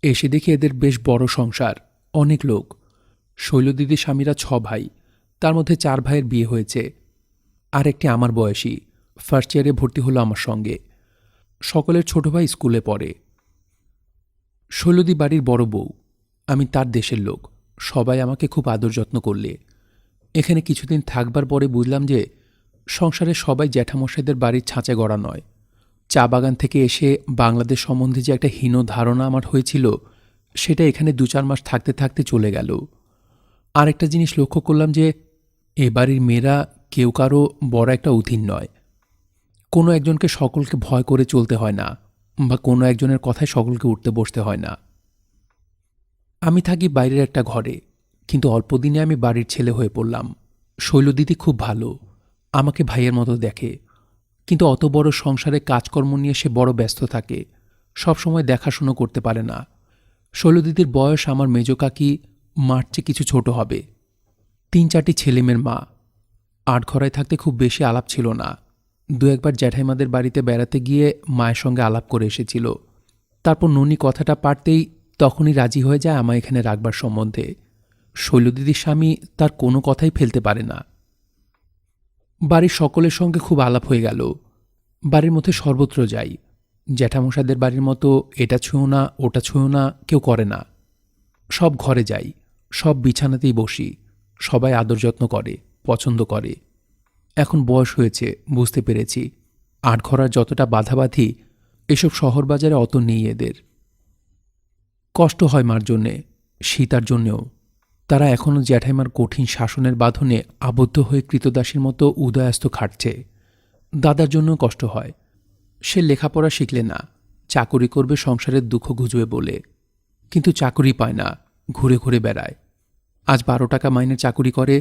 এসে দেখি এদের বেশ বড় সংসার, অনেক লোক। শৈলদিদির স্বামীরা 6 ভাই, তার মধ্যে 4 ভাইয়ের বিয়ে হয়েছে। আর একটি আমার বয়সী ফার্স্ট ইয়ারে ভর্তি হলো আমার সঙ্গে। সকলের ছোট ভাই স্কুলে পড়ে। শৈলদি বাড়ির বড় বউ, আমি তার দেশের লোক। সবাই আমাকে খুব আদর যত্ন করলে। এখানে কিছুদিন থাকবার পরে বুঝলাম যে সংসারে সবাই জ্যাঠামশাইদের বাড়ির ছাঁচে গড়া নয়। চা বাগান থেকে এসে বাংলাদেশ সম্বন্ধে যে একটা হীন ধারণা আমার হয়েছিল সেটা এখানে 2-4 মাস থাকতে থাকতে চলে গেল। আর একটা জিনিস লক্ষ্য করলাম যে এ বাড়ির মেয়েরা কেউ কারো বড় একটা অধীন নয়। কোনো একজনকে সকলকে ভয় করে চলতে হয় না, বা কোনো একজনের কথায় সকলকে উঠতে বসতে হয় না। আমি থাকি বাইরের একটা ঘরে, কিন্তু অল্পদিনে আমি বাড়ির ছেলে হয়ে পড়লাম। শৈলদিদি খুব ভালো, আমাকে ভাইয়ের মতো দেখে, কিন্তু অত বড় সংসারে কাজকর্ম নিয়ে সে বড় ব্যস্ত থাকে, সবসময় দেখাশুনো করতে পারে না। শৈলদিদির বয়স আমার মেজ কাকি মার চেয়ে কিছু ছোট হবে। 3-4টি ছেলেমেয়ের মা। আটঘরায় থাকতে খুব বেশি আলাপ ছিল না। 2-একবার জ্যাঠাইমাদের বাড়িতে বেড়াতে গিয়ে মায়ের সঙ্গে আলাপ করে এসেছিল। তারপর ননি কথাটা পারতেই তখনই রাজি হয়ে যায় আমায় এখানে রাখবার সম্বন্ধে। শৈলদিদির স্বামী তার কোনো কথাই ফেলতে পারে না। বাড়ির সকলের সঙ্গে খুব আলাপ হয়ে গেল। বাড়ির মধ্যে সর্বত্র যাই। জ্যাঠামশাদের বাড়ির মতো এটা ছুঁয়ো না ওটা ছুঁয়ো না কেউ করে না। সব ঘরে যাই, সব বিছানাতেই বসি, সবাই আদর যত্ন করে, পছন্দ করে। এখন বয়স হয়েছে, বুঝতে পেরেছি আটঘরার যতটা বাধাবাধি এসব শহর বাজারে অত নেই এদের। কষ্ট হয় মার জন্যে, সীতার জন্যেও। তারা এখনও জ্যাঠাইমার কঠিন শাসনের বাঁধনে আবদ্ধ হয়ে কৃতদাসীর মতো উদয়াস্ত খাটছে। দাদার জন্যও কষ্ট হয়। সে লেখাপড়া শিখলে না, চাকুরি করবে সংসারের দুঃখ ঘুচবে বলে, কিন্তু চাকুরি পায় না, ঘুরে ঘুরে বেড়ায়। আজ 12 টাকা মাইনের চাকুরি করে,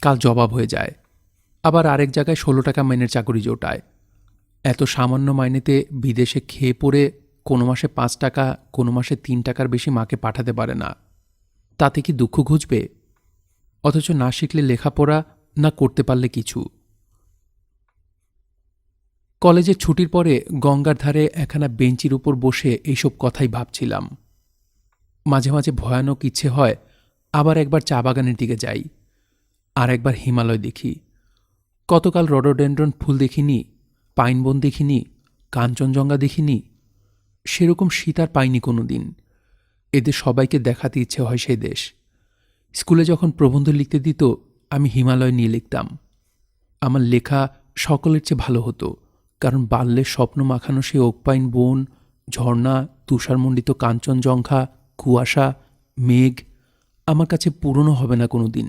কাল জবাব হয়ে যায়। আবার আরেক জায়গায় 16 টাকা মাইনের চাকুরি জোটায়। এত সামান্য মাইনেতে বিদেশে খেয়ে পড়ে কোনো মাসে 5 টাকা, কোনো মাসে 3 টাকার বেশি মাকে পাঠাতে পারে না। তাতে কি দুঃখ ঘুচবে? অথচ না শিখলে লেখাপড়া, না করতে পারলে কিছু। কলেজের ছুটির পরে গঙ্গার ধারে একখানা বেঞ্চির উপর বসে এইসব কথাই ভাবছিলাম। মাঝে মাঝে ভয়ানক ইচ্ছে হয় আবার একবার চা বাগানের দিকে যাই, আর একবার হিমালয় দেখি। কতকাল রডোডেন্ড্রন ফুল দেখিনি, পাইন বন দেখিনি, কাঞ্চনজঙ্ঘা দেখিনি। সেরকম শীত আর পাইনি কোনো দিন। এদের সবাইকে দেখাতে ইচ্ছে হয় সেই দেশ। স্কুলে যখন প্রবন্ধ লিখতে দিত, আমি হিমালয় নিয়ে লিখতাম। আমার লেখা সকলের চেয়ে ভালো হতো, কারণ বাল্যের স্বপ্ন মাখানো সেই ওকপাইন বন, ঝর্ণা, তুষারমণ্ডিত কাঞ্চনজঙ্ঘা, কুয়াশা, মেঘ আমার কাছে পুরনো হবে না কোনো দিন।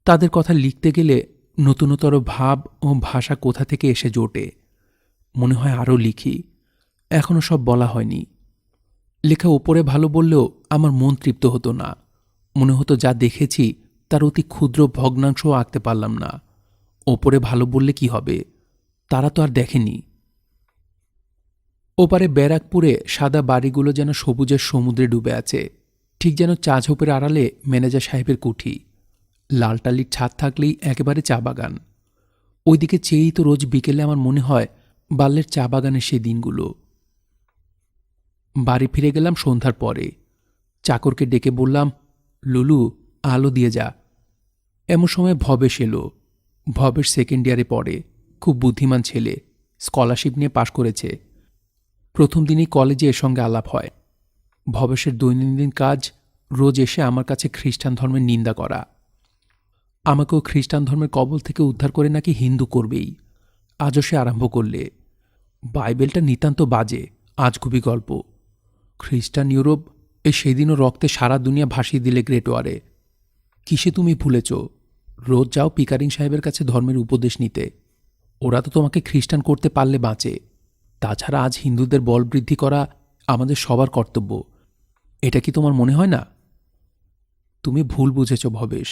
তাদের কথা লিখতে গেলে নতুনতর ভাব ও ভাষা কোথা থেকে এসে জোটে। মনে হয় আরও লিখি, এখনও সব বলা হয়নি। লেখা ওপরে ভালো বললেও আমার মন তৃপ্ত হতো না। মনে হতো যা দেখেছি তার অতি ক্ষুদ্র ভগ্নাংশও আঁকতে পারলাম না। ওপরে ভালো বললে কি হবে, তারা তো আর দেখেনি। ওপারে ব্যারাকপুরে সাদা বাড়িগুলো যেন সবুজের সমুদ্রে ডুবে আছে, ঠিক যেন চা ঝোপের আড়ালে ম্যানেজার সাহেবের কুঠি। লাল টালির ছাদ থাকলেই একেবারে চা বাগান। ওইদিকে চেয়েই তো রোজ বিকেলে আমার মনে হয় বাল্যের চা বাগানের সেই দিনগুলো। বাড়ি ফিরে গেলাম সন্ধ্যার পরে। চাকরকে ডেকে বললাম, লুলু, আলো দিয়ে যা। এমন সময় ভবেশ এলো। ভবেশ সেকেন্ড ইয়ারে পড়ে, খুব বুদ্ধিমান ছেলে, স্কলারশিপ নিয়ে পাশ করেছে। প্রথম দিনই কলেজে এর সঙ্গে আলাপ হয়। ভবেশের দৈনন্দিন কাজ রোজ এসে আমার কাছে খ্রিস্টান ধর্মের নিন্দা করা। আমাকেও খ্রিস্টান ধর্মের কবল থেকে উদ্ধার করে নাকি হিন্দু করবেই। আজও সে আরম্ভ করলে। বাইবেলটা নিতান্ত বাজে, আজগুবি গল্প। খ্রিস্টান ইউরোপ এই সেদিনও রক্তে সারা দুনিয়া ভাসিয়ে দিলে গ্রেট ওয়ারে। কিসে তুমি ভুলেছ? রোজ যাও পিকারিং সাহেবের কাছে ধর্মের উপদেশ নিতে। ওরা তো তোমাকে খ্রিস্টান করতে পারলে বাঁচে। তাছাড়া আজ হিন্দুদের বল বৃদ্ধি করা আমাদের সবার কর্তব্য। এটা কি তোমার মনে হয় না? তুমি ভুল বুঝেছ ভবেশ।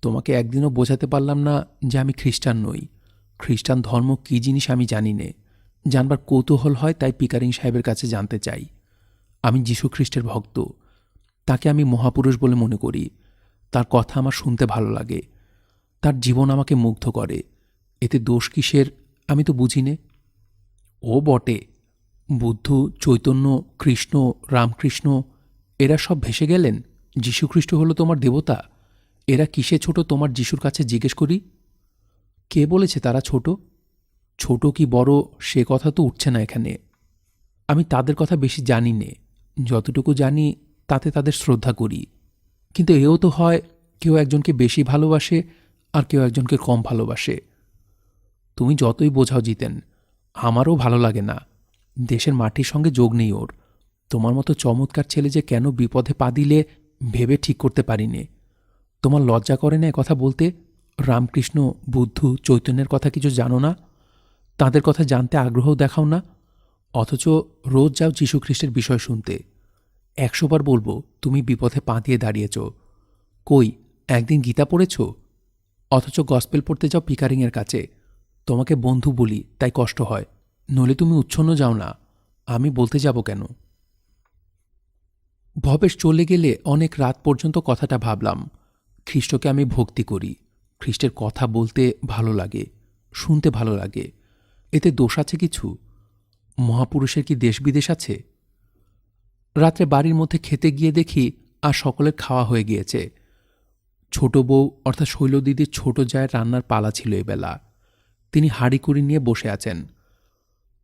তোমাকে একদিনও বোঝাতে পারলাম না যে আমি খ্রিস্টান নই। খ্রিস্টান ধর্ম কী জিনিস আমি জানি নে। জানবার কৌতূহল হয়, তাই পিকারিং সাহেবের কাছে জানতে চাই। আমি যীশুখ্রিস্টের ভক্ত। তাকে আমি মহাপুরুষ বলে মনে করি। তার কথা আমার শুনতে ভালো লাগে। তার জীবন আমাকে মুগ্ধ করে। এতে দোষ কিসের আমি তো বুঝি নে। ও বটে, বুদ্ধ, চৈতন্য, কৃষ্ণ, রামকৃষ্ণ এরা সব ভেসে গেলেন। যীশুখ্রিস্ট হল তোমার দেবতা। এরা কিসে ছোট তোমার যিশুর কাছে জিজ্ঞেস করি? কে বলেছে তারা ছোট? ছোট কি বড় সে কথা তো উঠছে না এখানে। আমি তাদের কথা বেশি জানি নে। যতটুকু জানি তাতে তাদের শ্রদ্ধা করি। কিন্তু এও তো হয় কেউ একজনকে বেশি ভালোবাসে আর কেউ একজনকে কম ভালোবাসে। তুমি যতই বোঝাও জিতেন, আমারও ভালো লাগে না। দেশের মাটির সঙ্গে যোগ নেই ওর। তোমার মতো চমৎকার ছেলে যে কেন বিপদে পা দিলে ভেবে ঠিক করতে পারি নে। তোমার লজ্জা করে না কথা বলতে? রামকৃষ্ণ, বুদ্ধ, চৈতন্যের কথা কিছু জানো না? তাদের কথা জানতে আগ্রহ দেখাও না, অথচ রোজ যাও যীশুখ্রিস্টের বিষয় শুনতে। 100 বার বলবো তুমি বিপথে পা দিয়ে দাঁড়িয়েছ। কই একদিন গীতা পড়েছ? অথচ গসপেল পড়তে যাও পিকারিংয়ের কাছে। তোমাকে বন্ধু বলি তাই কষ্ট হয়, নইলে তুমি উচ্ছন্ন যাও না। আমি বলতে যাব কেন? ভবেশ চলে গেলে অনেক রাত পর্যন্ত কথাটা ভাবলাম। খ্রিস্টকে আমি ভক্তি করি, খ্রিস্টের কথা বলতে ভালো লাগে, শুনতে ভালো লাগে। এতে দোষ আছে কিছু? মহাপুরুষের কি দেশ বিদেশ আছে? রাত্রে বাড়ির মধ্যে খেতে গিয়ে দেখি আর সকলের খাওয়া হয়ে গিয়েছে। ছোট বউ অর্থাৎ শৈলদিদির ছোট জায়ের রান্নার পালা ছিল এবেলা। তিনি হাঁড়িকুড়ি নিয়ে বসে আছেন।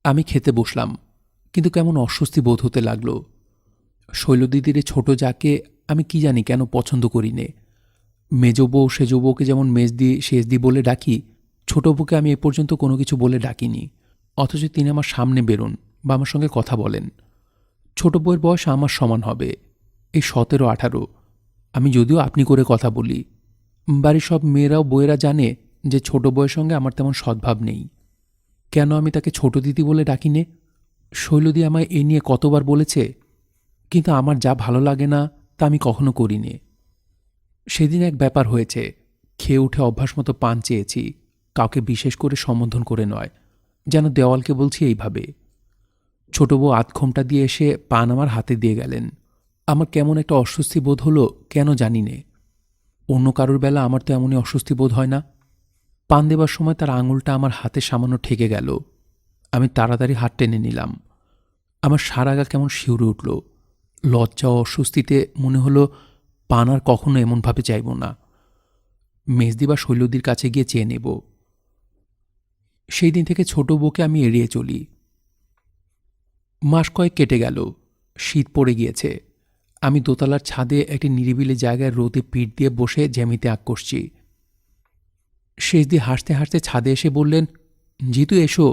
আমি খেতে বসলাম, কিন্তু কেমন অস্বস্তি বোধ হতে লাগল। শৈলদিদির ছোট যাকে আমি কি জানি কেন পছন্দ করি নে। মেজ বউ সেজ বউকে যেমন মেজদি শেষদি বলে ডাকি, ছোট বউকে আমি এ পর্যন্ত কোনো কিছু বলে ডাকিনি। অথচ তিনি আমার সামনে বেরোন বা আমার সঙ্গে কথা বলেন। ছোট বউয়ের বয়স আমার সমান হবে, এই 17-18। আমি যদিও আপনি করে কথা বলি। বাড়ির সব মেয়েরাও বউয়েরা জানে যে ছোট বউয়ের সঙ্গে আমার তেমন সদ্ভাব নেই। কেন আমি তাকে ছোট দিদি বলে ডাকি নে? শৈলদি আমায় এ নিয়ে কতবার বলেছে, কিন্তু আমার যা ভালো লাগে না তা আমি কখনো করি নে। সেদিন এক ব্যাপার হয়েছে, খেয়ে উঠে অভ্যাস মতো পান চেয়েছি, কাউকে বিশেষ করে সম্বোধন করে নয়, যেন দেওয়ালকে বলছি এইভাবে। ছোট বউ আধখোমটা দিয়ে এসে পান আমার হাতে দিয়ে গেলেন। আমার কেমন একটা অস্বস্তি বোধ হলো, কেন জানি নে। অন্য কারোর বেলা আমার তো এমনই অস্বস্তি বোধ হয় না। পান দেবার সময় তার আঙুলটা আমার হাতে সামান্য ঠেকে গেল। আমি তাড়াতাড়ি হাত টেনে নিলাম। আমার সারা গা কেমন শিউরে উঠল। লজ্জা ও অস্বস্তিতে মনে হলো পান আর কখনো এমনভাবে চাইব না। মেজদি বা শৈলদির কাছে গিয়ে চেয়ে নেব। সেই দিন থেকে ছোট বউকে আমি এড়িয়ে চলি। মাস কয়েক কেটে গেল, শীত পড়ে গিয়েছে। আমি দোতলার ছাদে একটি নিরিবিলি জায়গায় রোদে পিঠ দিয়ে বসে জ্যামিতে আঁক কষছি। শেষদি হাসতে হাসতে ছাদে এসে বললেন, জিতু এসো,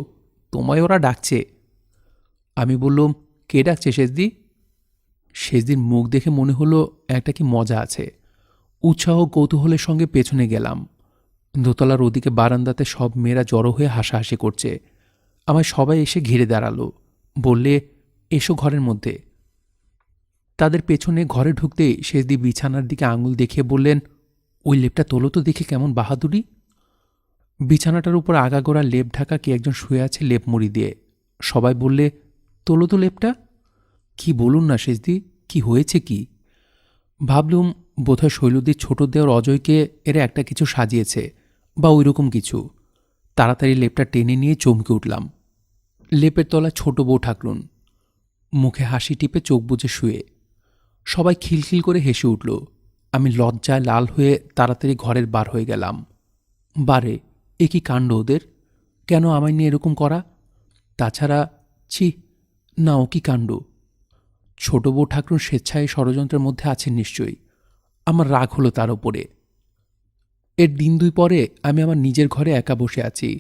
তোমায় ওরা ডাকছে। আমি বললাম, কে ডাকছে শেষদি? শেষদির মুখ দেখে মনে হলো একটা কি মজা আছে। উৎসাহ কৌতূহলের সঙ্গে পেছনে গেলাম। দোতলার ওদিকে বারান্দাতে সব মেয়েরা জড়ো হয়ে হাসাহাসি করছে। আমায় সবাই এসে ঘিরে দাঁড়ালো, বললে, এসো ঘরের মধ্যে। তাদের পেছনে ঘরে ঢুকতেই শেষদি বিছানার দিকে আঙুল দেখিয়ে বললেন, ওই লেপটা তোলো তো দেখে, কেমন বাহাদুরি। বিছানাটার উপর আগাগোড়া লেপ ঢাকা কে একজন শুয়ে আছে লেপ মুড়ি দিয়ে। সবাই বললে, তোলো তো লেপটা। কি বলুন না শেষদি, কি হয়েছে কি? ভাবলুম বোধহয় শৈলদির ছোট দেওর অজয়কে এরা একটা কিছু সাজিয়েছে বা ওইরকম কিছু। তাড়াতাড়ি লেপটা টেনে নিয়ে চমকে উঠলাম। লেপের তলায় ছোট বউ ঠাকরুন, মুখে হাসি টিপে চোখ বুজে শুয়ে। সবাই খিলখিল করে হেসে উঠল। আমি লজ্জায় লাল হয়ে তাড়াতাড়ি ঘরের বার হয়ে গেলাম। বারে, এ কি কাণ্ড ওদের! কেন আমায় নিয়ে এরকম করা? তাছাড়া ছি, না, ও কি কাণ্ড! ছোট বউ ঠাকরুন স্বেচ্ছায় ষড়যন্ত্রের মধ্যে আছেন নিশ্চয়ই। আমার রাগ হলো তার ওপরে। এর দিন 2 পরে আমি আমার নিজের ঘরে একা বসে আছি।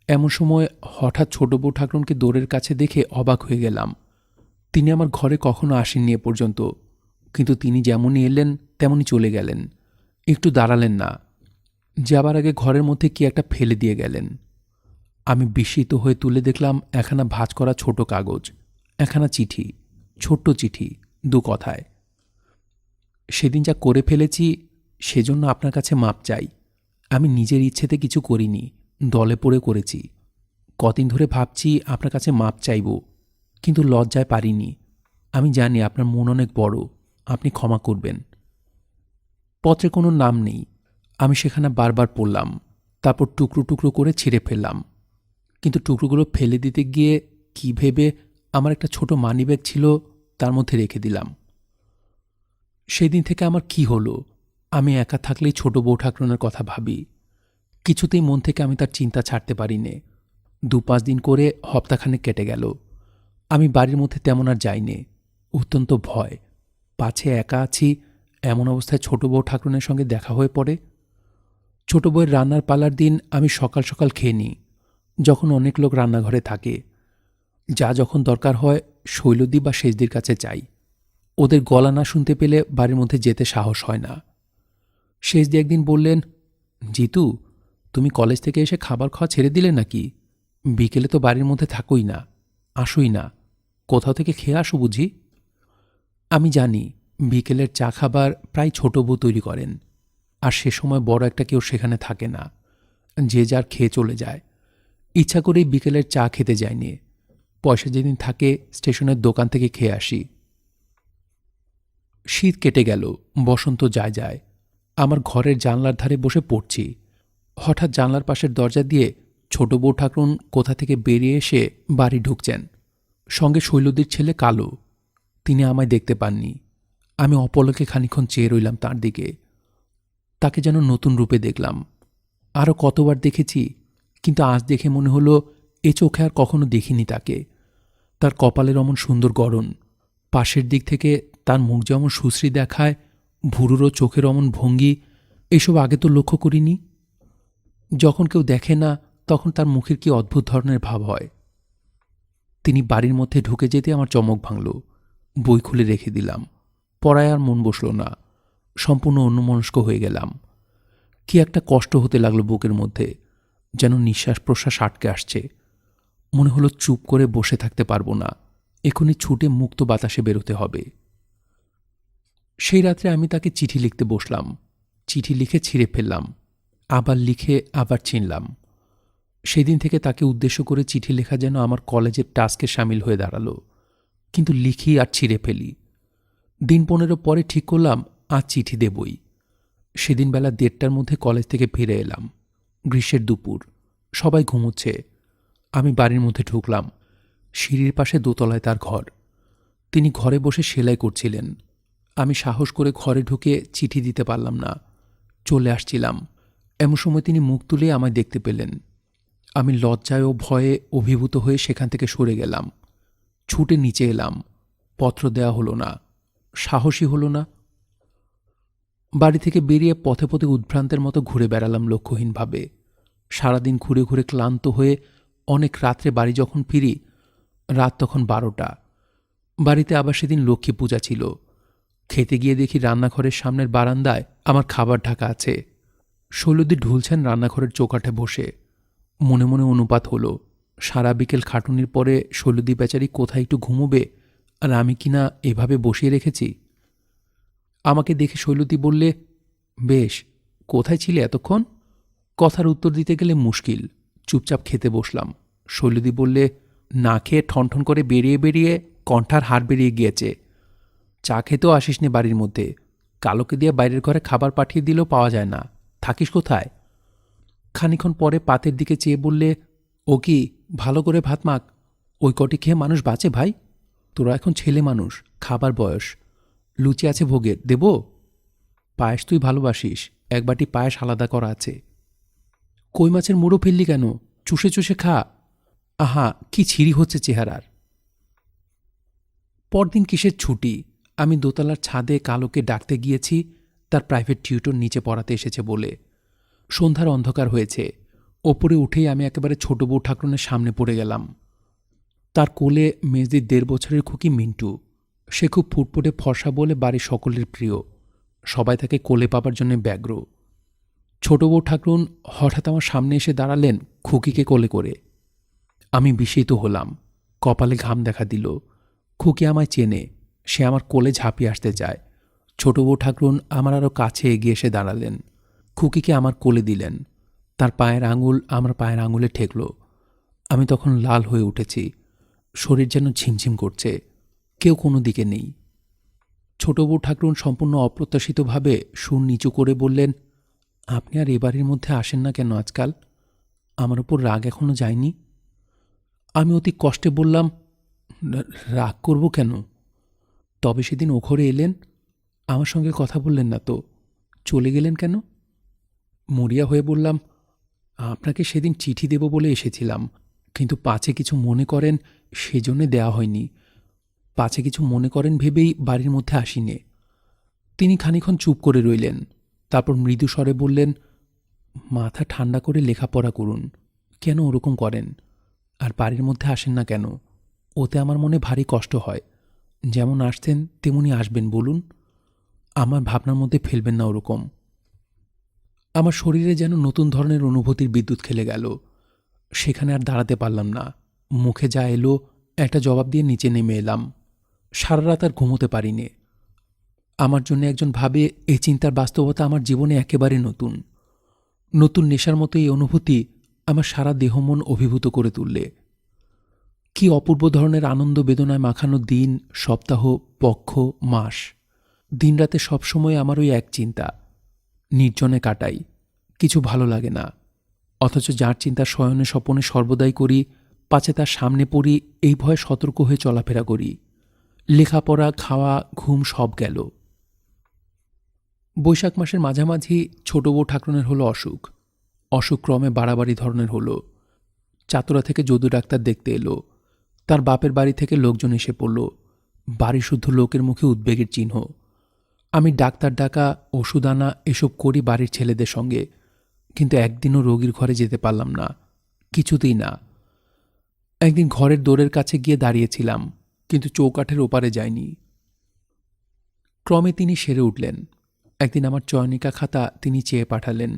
এমন সময় হঠাৎ ছোট বউ ঠাকরুনকে দোরের কাছে দেখে অবাক হয়ে গেলাম। তিনি আমার ঘরে কখনো আসেননি এ পর্যন্ত, কিন্তু তিনি যেমনই এলেন তেমনই চলে গেলেন, একটু দাঁড়ালেন না। যাবার আগে ঘরের মধ্যে কি একটা ফেলে দিয়ে গেলেন। আমি বিস্মিত হয়ে তুলে দেখলাম একখানা ভাঁজ করা ছোট কাগজ, একখানা চিঠি, ছোট্ট চিঠি, 2 কথায়। সেদিন যা করে ফেলেছি সেজন্য আপনার কাছে মাপ চাই। আমি নিজের ইচ্ছেতে কিছু করিনি, দলে পড়ে করেছি। কদিন ধরে ভাবছি আপনার কাছে মাপ চাইব, কিন্তু লজ্জায় পারিনি। আমি জানি আপনার মন অনেক বড়, আপনি ক্ষমা করবেন। পত্রে কোনো নাম নেই। আমি সেখানে বারবার পড়লাম, তারপর টুকরো টুকরো করে ছিঁড়ে ফেললাম। কিন্তু টুকরোগুলো ফেলে দিতে গিয়ে কি ভেবে আমার একটা ছোট মানিব্যাগ ছিল, তার মধ্যে রেখে দিলাম। সেদিন থেকে আমার কি হলো, আমি একা থাকলেই ছোট বউ ঠাকরুনের কথা ভাবি। কিছুতেই মন থেকে আমি তার চিন্তা ছাড়তে পারি নে। 2-5 দিন করে হপ্তাখানেক কেটে গেল। আমি বাড়ির মধ্যে তেমন আর যাইনে। অত্যন্ত ভয়, পাছে একা আছি, এমন অবস্থায় ছোট বউ ঠাকরুনের সঙ্গে দেখা হয়ে পড়ে। ছোট বউয়ের রান্নার পালার দিন আমি সকাল সকাল খেয়ে নিই, যখন অনেক লোক রান্নাঘরে থাকে। যা যখন দরকার হয় শৈলদি বা শেষদির কাছে চাই। ওদের গলা না শুনতে পেলে বাড়ির মধ্যে যেতে সাহস হয় না। শেষদি একদিন বললেন, জিতু, তুমি কলেজ থেকে এসে খাবার খাওয়া ছেড়ে দিলে নাকি? বিকেলে তো বাড়ির মধ্যে থাকোই না, আসোই না, কোথাও থেকে খেয়ে আসো বুঝি? আমি জানি বিকেলের চা খাবার প্রায় ছোট বউ তৈরি করেন, আর সে সময় বড় একটা কেউ সেখানে থাকে না, যে যার খেয়ে চলে যায়। ইচ্ছা করেই বিকেলের চা খেতে যায়নি, পয়সা যেদিন থাকে স্টেশনের দোকান থেকে খেয়ে আসি। শীত কেটে গেল, বসন্ত যায় যায়। আমার ঘরের জানলার ধারে বসে পড়ছি। হঠাৎ জানলার পাশের দরজা দিয়ে ছোট বউ ঠাকরুন কোথা থেকে বেরিয়ে এসে বাড়ি ঢুকছেন, সঙ্গে শৈলদীর ছেলে কালো। তিনি আমায় দেখতে পাননি। আমি অপলকে খানিক্ষণ চেয়ে রইলাম তাঁর দিকে। তাকে যেন নতুন রূপে দেখলাম। আরও কতবার দেখেছি, কিন্তু আজ দেখে মনে হলো এ চোখে আর কখনো দেখিনি তাকে। তার কপালের অমন সুন্দর গড়ন, পাশের দিক থেকে তার মুখ যেমন সুশ্রী দেখায়, ভুরুরও চোখের অমন ভঙ্গি, এইসব আগে তো লক্ষ্য করিনি। যখন কেউ দেখে না তখন তার মুখের কি অদ্ভুত ধরনের ভাব হয়। তিনি বাড়ির মধ্যে ঢুকে যেতে আমার চমক ভাঙল। বই খুলে রেখে দিলাম। পড়ায় আর মন বসল না, সম্পূর্ণ অন্যমনস্ক হয়ে গেলাম। কি একটা কষ্ট হতে লাগলো বুকের মধ্যে, যেন নিঃশ্বাস প্রশ্বাস আটকে আসছে। মনে হলো চুপ করে বসে থাকতে পারবো না, এখনই ছুটে মুক্ত বাতাসে বেরোতে হবে। সেই রাত্রে আমি তাকে চিঠি লিখতে বসলাম। চিঠি লিখে ছিঁড়ে ফেললাম, আবার লিখে আবার ছিনলাম। সেদিন থেকে তাকে উদ্দেশ্য করে চিঠি লেখা যেন আমার কলেজের টাস্কে সামিল হয়ে দাঁড়ালো। কিন্তু লিখি আর ছিঁড়ে ফেলি। দিন 15 পরে ঠিক করলাম আজ চিঠি দেবই। সেদিন বেলা 1:30টার মধ্যে কলেজ থেকে ফিরে এলাম। গ্রীষ্মের দুপুর, সবাই ঘুমোচ্ছে। আমি বাড়ির মধ্যে ঢুকলাম। সিঁড়ির পাশে দোতলায় তার ঘর। তিনি ঘরে বসে সেলাই করছিলেন। আমি সাহস করে ঘরে ঢুকে চিঠি দিতে পারলাম না, চলে আসছিলাম। এমন সময় তিনি মুখ তুলে আমায় দেখতে পেলেন। আমি লজ্জায় ও ভয়ে অভিভূত হয়ে সেখান থেকে সরে গেলাম। ছুটে নিচে এলাম। পত্র দেয়া হলো না, সাহসী হলো না। বাড়ি থেকে বেরিয়ে পথে পথে উদ্ভ্রান্তের মতো ঘুরে বেড়ালাম লক্ষ্যহীনভাবে। সারাদিন ঘুরে ঘুরে ক্লান্ত হয়ে অনেক রাত্রে বাড়ি যখন ফিরি, রাত তখন 12টা। বাড়িতে আবার সেদিন লক্ষ্মী পূজা ছিল। খেতে গিয়ে দেখি রান্নাঘরের সামনের বারান্দায় আমার খাবার ঢাকা আছে। শৈলদী ঢুলছেন রান্নাঘরের চৌকাঠে বসে। মনে মনে অনুপাত হলো, সারা বিকেল খাটুনির পরে শৈলদী বেচারি কোথায় একটু ঘুমোবে, আর আমি কিনা এভাবে বসিয়ে রেখেছি। আমাকে দেখে শৈলতী বললে, বেশ, কোথায় ছিলে এতক্ষণ? কথার উত্তর দিতে গেলে মুশকিল। চুপচাপ খেতে বসলাম। শৈলতী বললে, না খেয়ে ঠনঠন করে বেরিয়ে বেরিয়ে কণ্ঠার হাড় বেরিয়ে গিয়েছে। চা খেতেও আসিস নে বাড়ির মধ্যে। কালোকে দিয়ে বাইরের ঘরে খাবার পাঠিয়ে দিলেও পাওয়া যায় না। থাকিস কোথায়? খানিক্ষণ পরে পাতের দিকে চেয়ে বললে, ও কি, ভালো করে ভাত মাখ। ওই কটি খেয়ে মানুষ বাঁচে ভাই? তোরা এখন ছেলে মানুষ, খাবার বয়স। লুচি আছে ভোগের, দেব? পায়েস তুই ভালোবাসিস, এক বাটি পায়েস আলাদা করা আছে। কই মাছের মুড়ো ফেললি কেন? চুষে চুষে খা। আহা, কি ছিঁড়ি হচ্ছে চেহারার। পরদিন কিসের ছুটি। আমি দোতলার ছাদে কালোকে ডাকতে গিয়েছি, তার প্রাইভেট টিউটর নিচে পড়াতে এসেছে বলে। সন্ধ্যার অন্ধকার হয়েছে। ওপরে উঠেই আমি একেবারে ছোট বউ ঠাকরুনের সামনে পড়ে গেলাম। তার কোলে মেজদির 1.5 বছরের খুকি মিন্টু। সে খুব ফুটফুটে ফর্সা বলে বাড়ির সকলের প্রিয়। সবাই তাকে কোলে পাবার জন্য ব্যগ্র। ছোট বউ ঠাকরুন হঠাৎ আমার সামনে এসে দাঁড়ালেন খুকিকে কোলে করে। আমি বিস্মিত হলাম। কপালে ঘাম দেখা দিল। খুকি আমায় চেনে, সে আমার কোলে ঝাঁপিয়ে আসতে চায়। ছোট বউ ঠাকরুন আমার আরও কাছে এগিয়ে এসে দাঁড়ালেন। খুকিকে আমার কোলে দিলেন। তার পায়ের আঙুল আমার পায়ের আঙুলে ঠেকল। আমি তখন লাল হয়ে উঠেছি। শরীর যেন ঝিমঝিম করছে। কেউ কোনো দিকে নেই। ছোট বউ ঠাকরুন সম্পূর্ণ অপ্রত্যাশিতভাবে সুর নিচু করে বললেন, আপনি আর এ বাড়ির মধ্যে আসেন না কেন আজকাল? আমার ওপর রাগ এখনো যায়নি? আমি অতি কষ্টে বললাম, রাগ করব কেন? তবে সেদিন ও ঘরে এলেন, আমার সঙ্গে কথা বললেন না তো, চলে গেলেন কেন? মরিয়া হয়ে বললাম, আপনাকে সেদিন চিঠি দেব বলে এসেছিলাম, কিন্তু পাছে কিছু মনে করেন সেজন্যে দেয়া হয়নি। পাছে কিছু মনে করেন ভেবেই বাড়ির মধ্যে আসিনে। তিনি খানিক্ষণ চুপ করে রইলেন। তারপর মৃদু স্বরে বললেন, মাথা ঠান্ডা করে লেখাপড়া করুন। কেন ওরকম করেন? আর বাড়ির মধ্যে আসেন না কেন? ওতে আমার মনে ভারী কষ্ট হয়। যেমন আসতেন তেমনি আসবেন বলুন। আমার ভাবনার মধ্যে ফেলবেন না ওরকম। আমার শরীরে যেন নতুন ধরনের অনুভূতির বিদ্যুৎ খেলে গেল। সেখানে আর দাঁড়াতে পারলাম না। মুখে যা এলো একটা জবাব দিয়ে নিচে নেমে এলাম। সারা রাত আর ঘুমোতে পারিনি। আমার জন্য একজন ভাবে এই চিন্তার বাস্তবতা আমার জীবনে একেবারে নতুন। নতুন নেশার মতো এই অনুভূতি আমার সারা দেহ মন অভিভূত করে তুললে। কি অপূর্ব ধরনের আনন্দ বেদনায় মাখানো দিন, সপ্তাহ, পক্ষ, মাস। দিনরাতে সবসময় আমার ওই এক চিন্তা, নির্জনে কাটাই, কিছু ভালো লাগে না। অথচ যার চিন্তা শয়নে স্বপনে সর্বদাই করি, পাছে তার সামনে পড়ি এই ভয়ে সতর্ক হয়ে চলাফেরা করি। লেখাপড়া, খাওয়া, ঘুম সব গেল। বৈশাখ মাসের মাঝামাঝি ছোট বউ ঠাকরুনের হলো অসুখ। অসুখ ক্রমে বাড়াবাড়ি ধরনের হলো। চাতুরা থেকে যদু ডাক্তার দেখতে এলো। তার বাপের বাড়ি থেকে লোকজন এসে পড়ল। বাড়ি শুদ্ধ লোকের মুখে উদ্বেগের চিহ্ন। আমি ডাক্তার ডাকা, ওষুধ আনা এসব করি বাড়ির ছেলেদের সঙ্গে, কিন্তু একদিনও রোগীর ঘরে যেতে পারলাম না, কিছুতেই না। একদিন ঘরের দোরের কাছে গিয়ে দাঁড়িয়েছিলাম, কিন্তু চৌকাঠের ওপারে যায়নি। ক্রমে তিনি সেরে উঠলেন। একদিন আমার চয়নিকা খাতা তিনি চেয়ে পাঠালেন।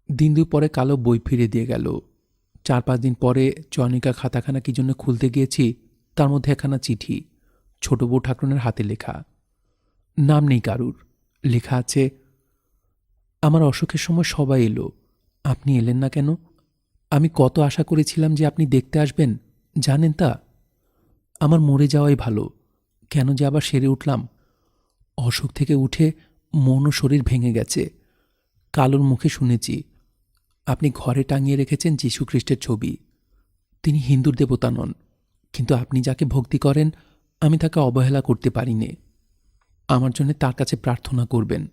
দিন দুই পরে কালো বই ফিরে দিয়ে গেল। 4-5 দিন পরে চয়নিকা খাতাখানা কি জন্য খুলতে গিয়েছি, তার মধ্যে একখানা চিঠি, ছোট বউ ঠাকুরের হাতে লেখা। নাম নেই কারুর, লেখা আছে, আমার অসুখের সময় সবাই এলো, আপনি এলেন না কেন? আমি কত আশা করেছিলাম যে আপনি দেখতে আসবেন, জানেন তা? আমার মরে যাওয়াই ভালো, কেন যে আবার সেরে উঠলাম। অসুখ থেকে উঠে মন ও শরীর ভেঙে গেছে। কালোর মুখে শুনেছি আপনি ঘরে টাঙিয়ে রেখেছেন যীশুখ্রিস্টের ছবি। তিনি হিন্দুর দেবতা নন, কিন্তু আপনি যাকে ভক্তি করেন আমি তাকে অবহেলা করতে পারি নে। আমার জন্য তার কাছে প্রার্থনা করবেন।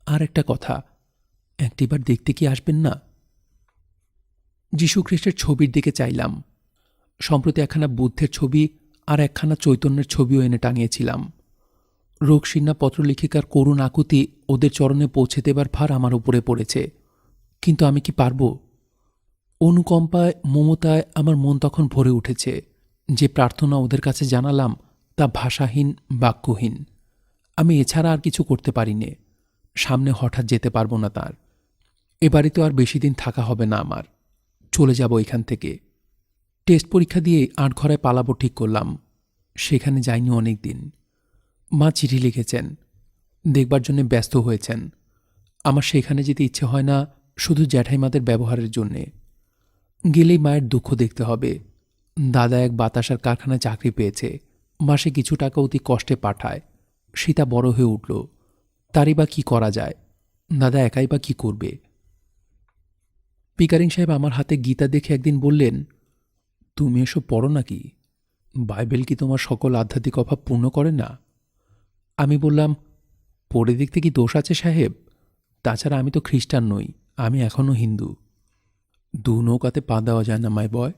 আর একটা কথা, একটিবার দেখতে কি আসবেন না? যীশুখ্রিস্টের ছবির দিকে চাইলাম। সম্প্রতি একখানা বুদ্ধের ছবি আর একখানা চৈতন্যের ছবিও এনে টাঙিয়েছিলাম। রোগশীর্ণা পত্রলেখিকার করুণ আকুতি ওদের চরণে পৌঁছে দেবার ভার আমার উপরে পড়েছে, কিন্তু আমি কি পারব? অনুকম্পায়, মমতায় আমার মন তখন ভরে উঠেছে। যে প্রার্থনা ওদের কাছে জানালাম তা ভাষাহীন, বাক্যহীন। আমি এছাড়া আর কিছু করতে পারি নে। সামনে হঠাৎ যেতে পারবো না তার। এবারে তো আর বেশি দিন থাকা হবে না আমার, চলে যাব এখান থেকে। টেস্ট পরীক্ষা দিয়ে আটঘরায় পালাবো ঠিক করলাম। সেখানে যাইনি অনেক দিন। মা চিঠি লিখেছেন, দেখবার জন্য ব্যস্ত হয়েছেন। আমার সেখানে যেতে ইচ্ছে হয় না, শুধু জ্যাঠাইমাদের ব্যবহারের জন্যে। গেলেই মায়ের দুঃখ দেখতে হবে। দাদা এক বাতাসার কারখানায় চাকরি পেয়েছে, মাসে কিছু টাকা অতি কষ্টে পাঠায়। সীতা বড় হয়ে উঠল, তারই বা কি করা যায়? দাদা একাই বা কি করবে? পিকারিং সাহেব আমার হাতে গীতা দেখে একদিন বললেন, তুমি এসব পড়ো নাকি? বাইবেল কি তোমার সকল আধ্যাত্মিক অভাব পূর্ণ করে না? আমি বললাম, পড়ে দেখতে কি দোষ আছে সাহেব? তাছাড়া আমি তো খ্রিস্টান নই, আমি এখনও হিন্দু। দু নৌকাতে পা দেওয়া যায় না মাই বয়।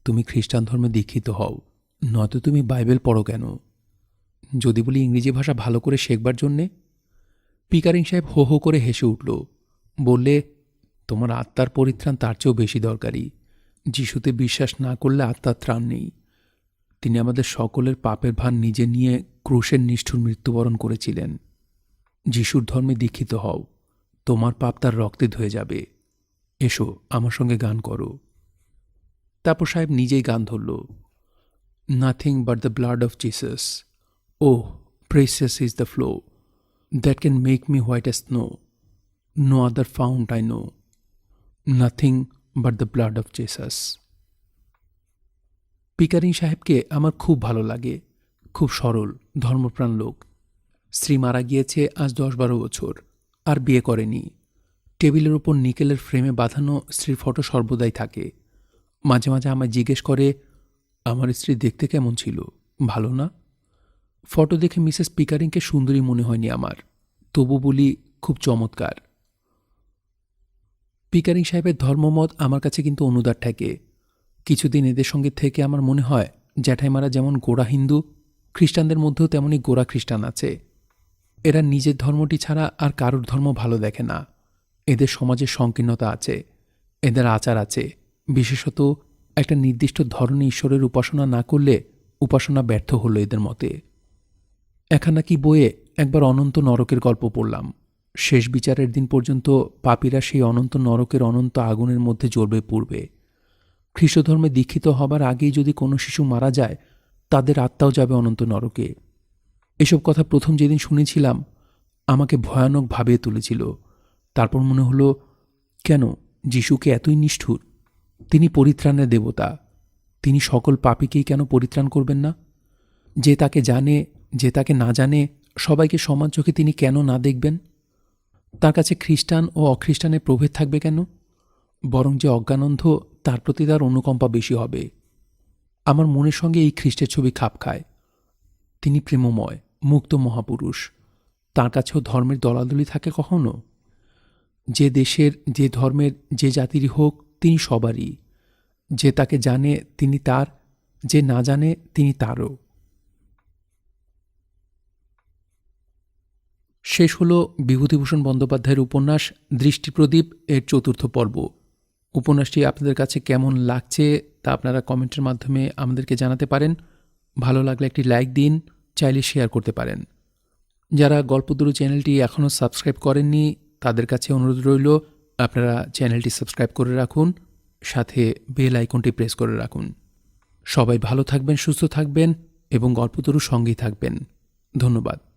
তুমি খ্রিস্টান ধর্মে দীক্ষিত হও, নয়তো তুমি বাইবেল পড়ো কেন? যদি বলি ইংরেজি ভাষা ভালো করে শেখবার জন্যে? পিকারিং সাহেব হো হো করে হেসে উঠল, বললে, তোমার আত্মার পরিত্রাণ তার চেয়েও বেশি দরকারি। যিশুতে বিশ্বাস না করলে আত্মার ত্রাণ নেই। তিনি আমাদের সকলের পাপের ভার নিজে নিয়ে ক্রুশের নিষ্ঠুর মৃত্যুবরণ করেছিলেন। যিশুর ধর্মে দীক্ষিত হও, তোমার পাপ তার রক্তে ধুয়ে যাবে। এসো আমার সঙ্গে গান করো। তারপর সাহেব নিজেই গান ধরল, nothing but the blood of Jesus, oh precious is the flow that can make me white as snow, no other fount I know, nothing but the blood of Jesus. Pickering সাহেবকে আমার খুব ভালো লাগে, খুব সরল, ধর্মপ্রাণ লোক। স্ত্রী মারা গিয়েছে আজ 10-12 বছর, আর বিয়ে করেনি। টেবিলের ওপর নিকেলের ফ্রেমে বাঁধানো স্ত্রীর ফটো সর্বদাই থাকে। মাঝে মাঝে আমায় জিজ্ঞেস করে, আমার স্ত্রী দেখতে কেমন ছিল, ভালো না? ফটো দেখে মিসেস পিকারিংকে সুন্দরী মনে হয়নি আমার, তবু বলি খুব চমৎকার। পিকারিং সাহেবের ধর্মমত আমার কাছে কিন্তু অনুদার ঠেকে। কিছুদিন এদের সঙ্গে থেকে আমার মনে হয় জ্যাঠাইমারা যেমন গোড়া হিন্দু, খ্রিস্টানদের মধ্যেও তেমনি গোড়া খ্রিস্টান আছে। এরা নিজের ধর্মটি ছাড়া আর কারোর ধর্ম ভালো দেখে না। এদের সমাজে সংকীর্ণতা আছে, এদের আচার আছে, বিশেষত একটা নির্দিষ্ট ধরনের ঈশ্বরের উপাসনা না করলে উপাসনা ব্যর্থ হলো এদের মতে। একখানা কি বইয়ে একবার অনন্ত নরকের গল্প পড়লাম। শেষ বিচারের দিন পর্যন্ত পাপীরা সেই অনন্ত নরকের অনন্ত আগুনের মধ্যে জ্বলবে পুড়বে। খ্রিস্টধর্মে দীক্ষিত হবার আগেই যদি কোনো শিশু মারা যায়, তাদের আত্মাও যাবে অনন্ত নরকে। এসব কথা প্রথম যেদিন শুনেছিলাম আমাকে ভয়ানক ভাবিয়ে তুলেছিল। তারপর মনে হলো, কেন যিশুকে এতই নিষ্ঠুর? তিনি পরিত্রাণের দেবতা, তিনি সকল পাপীকেই কেন পরিত্রাণ করবেন না? যে তাকে জানে, যে তাকে না জানে, সবাইকে সমান চোখে তিনি কেন না দেখবেন? তার কাছে খ্রিস্টান ও অখ্রিস্টানের প্রভেদ থাকবে কেন? বরং যে অজ্ঞানন্ধ, তার প্রতি তার অনুকম্পা বেশি হবে। আমার মনের সঙ্গে এই খ্রিস্টের ছবি খাপ খায়। তিনি প্রেমময়, মুক্ত মহাপুরুষ। তার কাছেও ধর্মের দলাদলি থাকে কখনো? যে দেশের, যে ধর্মের, যে জাতিরই হোক, তিনি সবারই। যে তাকে জানে তিনি তার, যে না জানে তিনি তারও। শেষ হল বিভূতিভূষণ বন্দ্যোপাধ্যায়ের উপন্যাস দৃষ্টিপ্রদীপ এর ৪র্থ পর্ব। উপন্যাসটি আপনাদের কাছে কেমন লাগছে তা আপনারা কমেন্টের মাধ্যমে আমাদেরকে জানাতে পারেন। ভালো লাগলে একটি লাইক দিন, চাইলে শেয়ার করতে পারেন। যারা গল্পতরু চ্যানেলটি এখনও সাবস্ক্রাইব করেননি, তাদের কাছে অনুরোধ রইল আপনারা চ্যানেলটি সাবস্ক্রাইব করে রাখুন, সাথে বেল আইকনটি প্রেস করে রাখুন। সবাই ভালো থাকবেন, সুস্থ থাকবেন এবং গল্পতরুর সঙ্গেই থাকবেন। ধন্যবাদ।